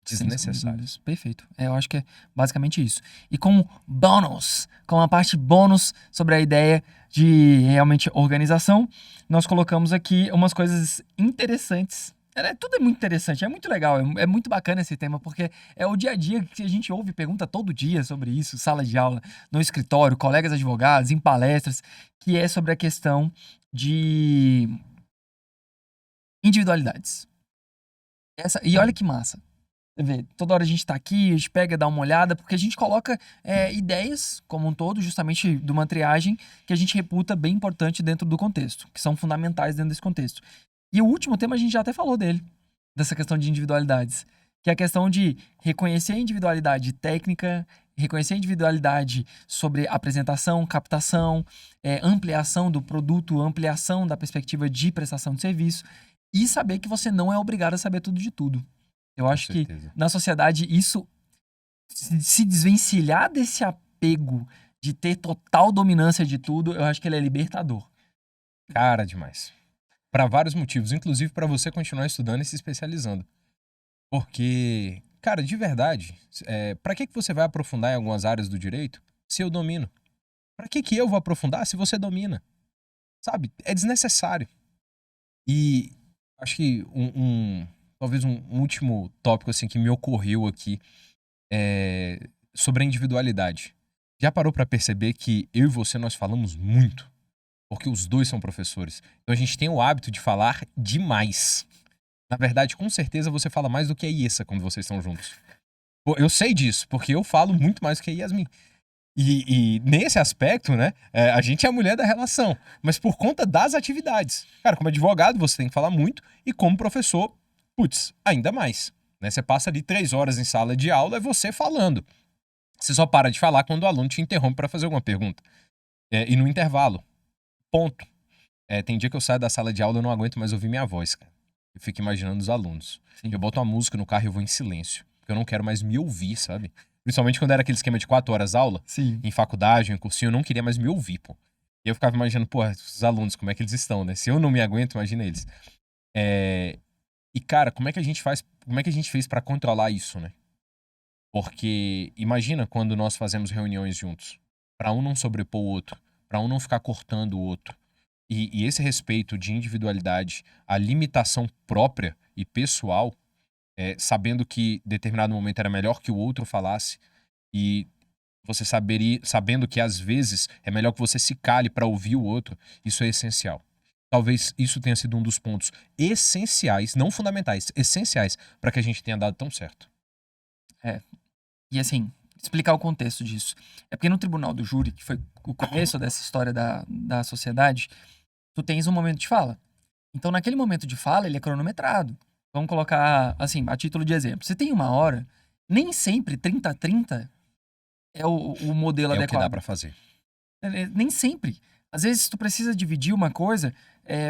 Speaker 1: Sem sombra de
Speaker 2: Desnecessários.
Speaker 1: dúvidas. Perfeito. Eu acho que é basicamente isso. E como bônus, com a parte bônus sobre a ideia de realmente organização, nós colocamos aqui umas coisas interessantes. Tudo é muito interessante, é muito legal, é muito bacana esse tema, porque é o dia a dia que a gente ouve pergunta todo dia sobre isso, sala de aula, no escritório, colegas advogados, em palestras, que é sobre a questão de individualidades. E olha que massa. Você vê, toda hora a gente tá aqui, a gente pega, dá uma olhada, porque a gente coloca ideias como um todo, justamente de uma triagem, que a gente reputa bem importante dentro do contexto, que são fundamentais dentro desse contexto. E o último tema a gente já até falou dele, dessa questão de individualidades, que é a questão de reconhecer a individualidade técnica, reconhecer a individualidade sobre apresentação, captação, ampliação do produto, ampliação da perspectiva de prestação de serviço, e saber que você não é obrigado a saber tudo de tudo. Eu acho que
Speaker 2: certeza.
Speaker 1: na sociedade isso se desvencilhar desse apego de ter total dominância de tudo, eu acho que ele é libertador.
Speaker 2: Cara, demais. Pra vários motivos, inclusive pra você continuar estudando e se especializando. Porque, cara, de verdade, pra que você vai aprofundar em algumas áreas do direito se eu domino? Pra que eu vou aprofundar se você domina? Sabe? É desnecessário. E acho que talvez um último tópico assim que me ocorreu aqui é sobre a individualidade. Já parou pra perceber que eu e você nós falamos muito? Porque os dois são professores. Então a gente tem o hábito de falar demais. Na verdade, com certeza você fala mais do que a Iessa quando vocês estão juntos. Pô, eu sei disso, porque eu falo muito mais do que a Yasmin. E nesse aspecto, né, a gente é a mulher da relação, mas por conta das atividades. Cara, como advogado você tem que falar muito e como professor, putz, ainda mais. Né? Você passa ali 3 horas em sala de aula, é você falando. Você só para de falar quando o aluno te interrompe para fazer alguma pergunta. E no intervalo. Ponto. Tem dia que eu saio da sala de aula e eu não aguento mais ouvir minha voz, cara. Eu fico imaginando os alunos.
Speaker 1: Sim.
Speaker 2: Eu boto uma música no carro e eu vou em silêncio. Porque eu não quero mais me ouvir, sabe? Principalmente quando era aquele esquema de 4 horas aula,
Speaker 1: Sim.
Speaker 2: em faculdade, em cursinho, eu não queria mais me ouvir, pô. E eu ficava imaginando, pô, os alunos, como é que eles estão, né? Se eu não me aguento, imagina eles. E, cara, como é que a gente fez pra controlar isso, né? Porque imagina quando nós fazemos reuniões juntos. Pra um não sobrepor o outro. Pra um não ficar cortando o outro. E esse respeito de individualidade, a limitação própria e pessoal, sabendo que determinado momento era melhor que o outro falasse, e você sabendo que às vezes é melhor que você se cale para ouvir o outro, isso é essencial. Talvez isso tenha sido um dos pontos essenciais, não fundamentais, essenciais, para que a gente tenha dado tão certo.
Speaker 1: E assim, explicar o contexto disso. É porque no tribunal do júri, que foi o começo dessa história da sociedade, tu tens um momento de fala. Então, naquele momento de fala, ele é cronometrado. Vamos colocar, assim, a título de exemplo. Se tem 1 hora, nem sempre 30-30 é o modelo
Speaker 2: É o que
Speaker 1: adequado.
Speaker 2: dá para fazer.
Speaker 1: Nem sempre. Às vezes, tu precisa dividir uma coisa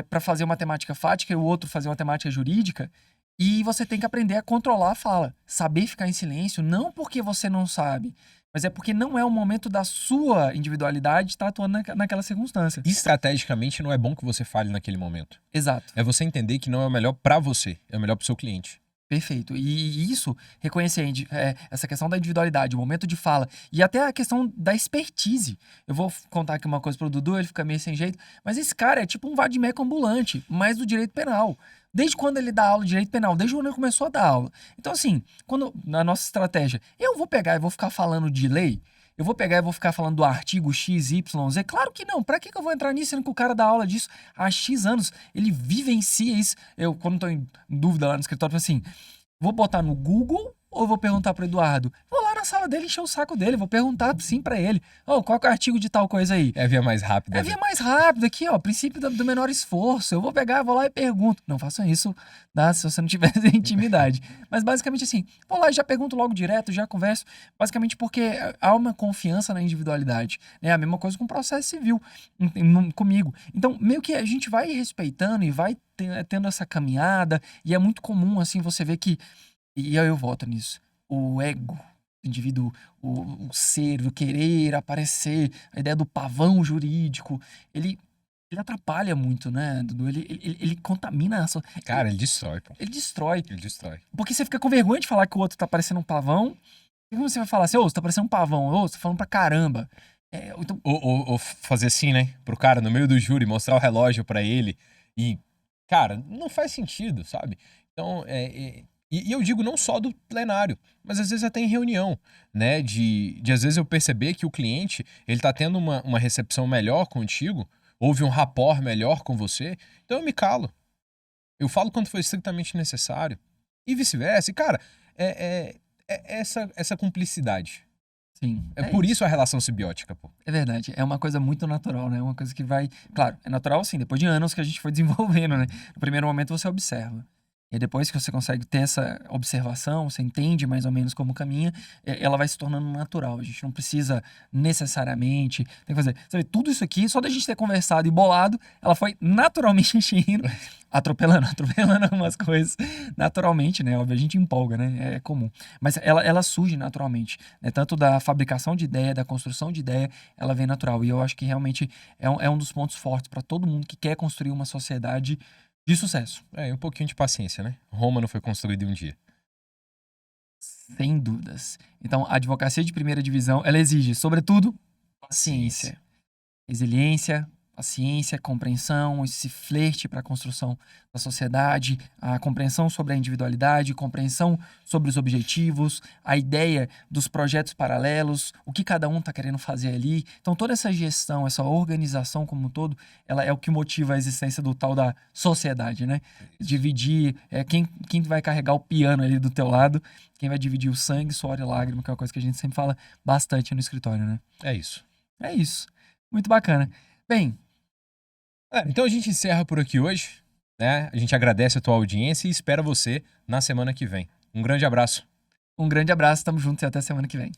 Speaker 1: para fazer uma temática fática e o outro fazer uma temática jurídica. E você tem que aprender a controlar a fala. Saber ficar em silêncio, não porque você não sabe, mas é porque não é o momento da sua individualidade estar atuando naquela circunstância.
Speaker 2: Estrategicamente, não é bom que você fale naquele momento.
Speaker 1: Exato.
Speaker 2: É você entender que não é o melhor pra você, é o melhor pro seu cliente.
Speaker 1: Perfeito. E isso, reconhecer essa questão da individualidade, o momento de fala, e até a questão da expertise. Eu vou contar aqui uma coisa pro Dudu, ele fica meio sem jeito, mas esse cara é tipo um vade-mecum ambulante, mas do direito penal. Desde quando ele dá aula de direito penal? Desde quando ele começou a dar aula. Então, assim, quando na nossa estratégia, eu vou pegar e vou ficar falando de lei, eu vou pegar e vou ficar falando do artigo X, Y, Z? Claro que não. Pra que eu vou entrar nisso, sendo que o cara dá aula disso há X anos? Ele vivencia isso. Eu, quando tô em dúvida lá no escritório, falo assim, vou botar no Google ou vou perguntar pro Eduardo? Vou lá na sala dele encher o saco dele, vou perguntar sim pra ele. Ô, qual que é o artigo de tal coisa aí?
Speaker 2: É a via mais rápida.
Speaker 1: É a via mais rápida aqui, ó, princípio do menor esforço. Eu vou pegar, vou lá e pergunto. Não façam isso, tá? Se você não tiver intimidade. Mas basicamente assim, vou lá e já pergunto logo direto, já converso. Basicamente porque há uma confiança na individualidade. É a mesma coisa com o processo civil comigo. Então, meio que a gente vai respeitando e vai tendo essa caminhada. E é muito comum, assim, você ver que. E eu voto nisso. O ego do indivíduo, o ser, o querer aparecer, a ideia do pavão jurídico, ele atrapalha muito, né, Dudu? Ele contamina a sua.
Speaker 2: Cara, ele destrói, pô.
Speaker 1: Ele destrói.
Speaker 2: Ele destrói.
Speaker 1: Porque você fica com vergonha de falar que o outro tá parecendo um pavão. E como você vai falar assim, ô, você tá parecendo um pavão, ô, você tá falando pra caramba. Então...
Speaker 2: Ou fazer assim, né? Pro cara no meio do júri, mostrar o relógio pra ele. E, cara, não faz sentido, sabe? Então, E eu digo não só do plenário, mas às vezes até em reunião, né? De às vezes eu perceber que o cliente, ele tá tendo uma recepção melhor contigo, houve um rapport melhor com você, então eu me calo. Eu falo quando for estritamente necessário. E vice-versa. E, cara, essa cumplicidade.
Speaker 1: Sim.
Speaker 2: É por isso a relação simbiótica, pô.
Speaker 1: É verdade. É uma coisa muito natural, né? Uma coisa que vai... Claro, é natural, sim, depois de anos que a gente foi desenvolvendo, né? No primeiro momento você observa. E depois que você consegue ter essa observação, você entende mais ou menos como caminha, ela vai se tornando natural. A gente não precisa necessariamente... Tem que fazer... Sabe, tudo isso aqui, só da gente ter conversado e bolado, ela foi naturalmente indo, atropelando algumas coisas. Naturalmente, né? Óbvio, a gente empolga, né? É comum. Mas ela surge naturalmente. Né? Tanto da fabricação de ideia, da construção de ideia, ela vem natural. E eu acho que realmente é um dos pontos fortes para todo mundo que quer construir uma sociedade de sucesso.
Speaker 2: E um pouquinho de paciência, né? Roma não foi construída em um dia.
Speaker 1: Sem dúvidas. Então, a advocacia de primeira divisão, ela exige, sobretudo, paciência, resiliência, paciência, compreensão, esse flerte para a construção da sociedade, a compreensão sobre a individualidade, compreensão sobre os objetivos, a ideia dos projetos paralelos, o que cada um está querendo fazer ali. Então, toda essa gestão, essa organização como um todo, ela é o que motiva a existência do tal da sociedade, né? Dividir, quem vai carregar o piano ali do teu lado, quem vai dividir o sangue, suor e lágrima, que é uma coisa que a gente sempre fala bastante no escritório, né?
Speaker 2: É isso.
Speaker 1: É isso. Muito bacana. Bem...
Speaker 2: então a gente encerra por aqui hoje, né? A gente agradece a tua audiência e espera você na semana que vem. Um grande abraço.
Speaker 1: Um grande abraço, tamo junto e até semana que vem.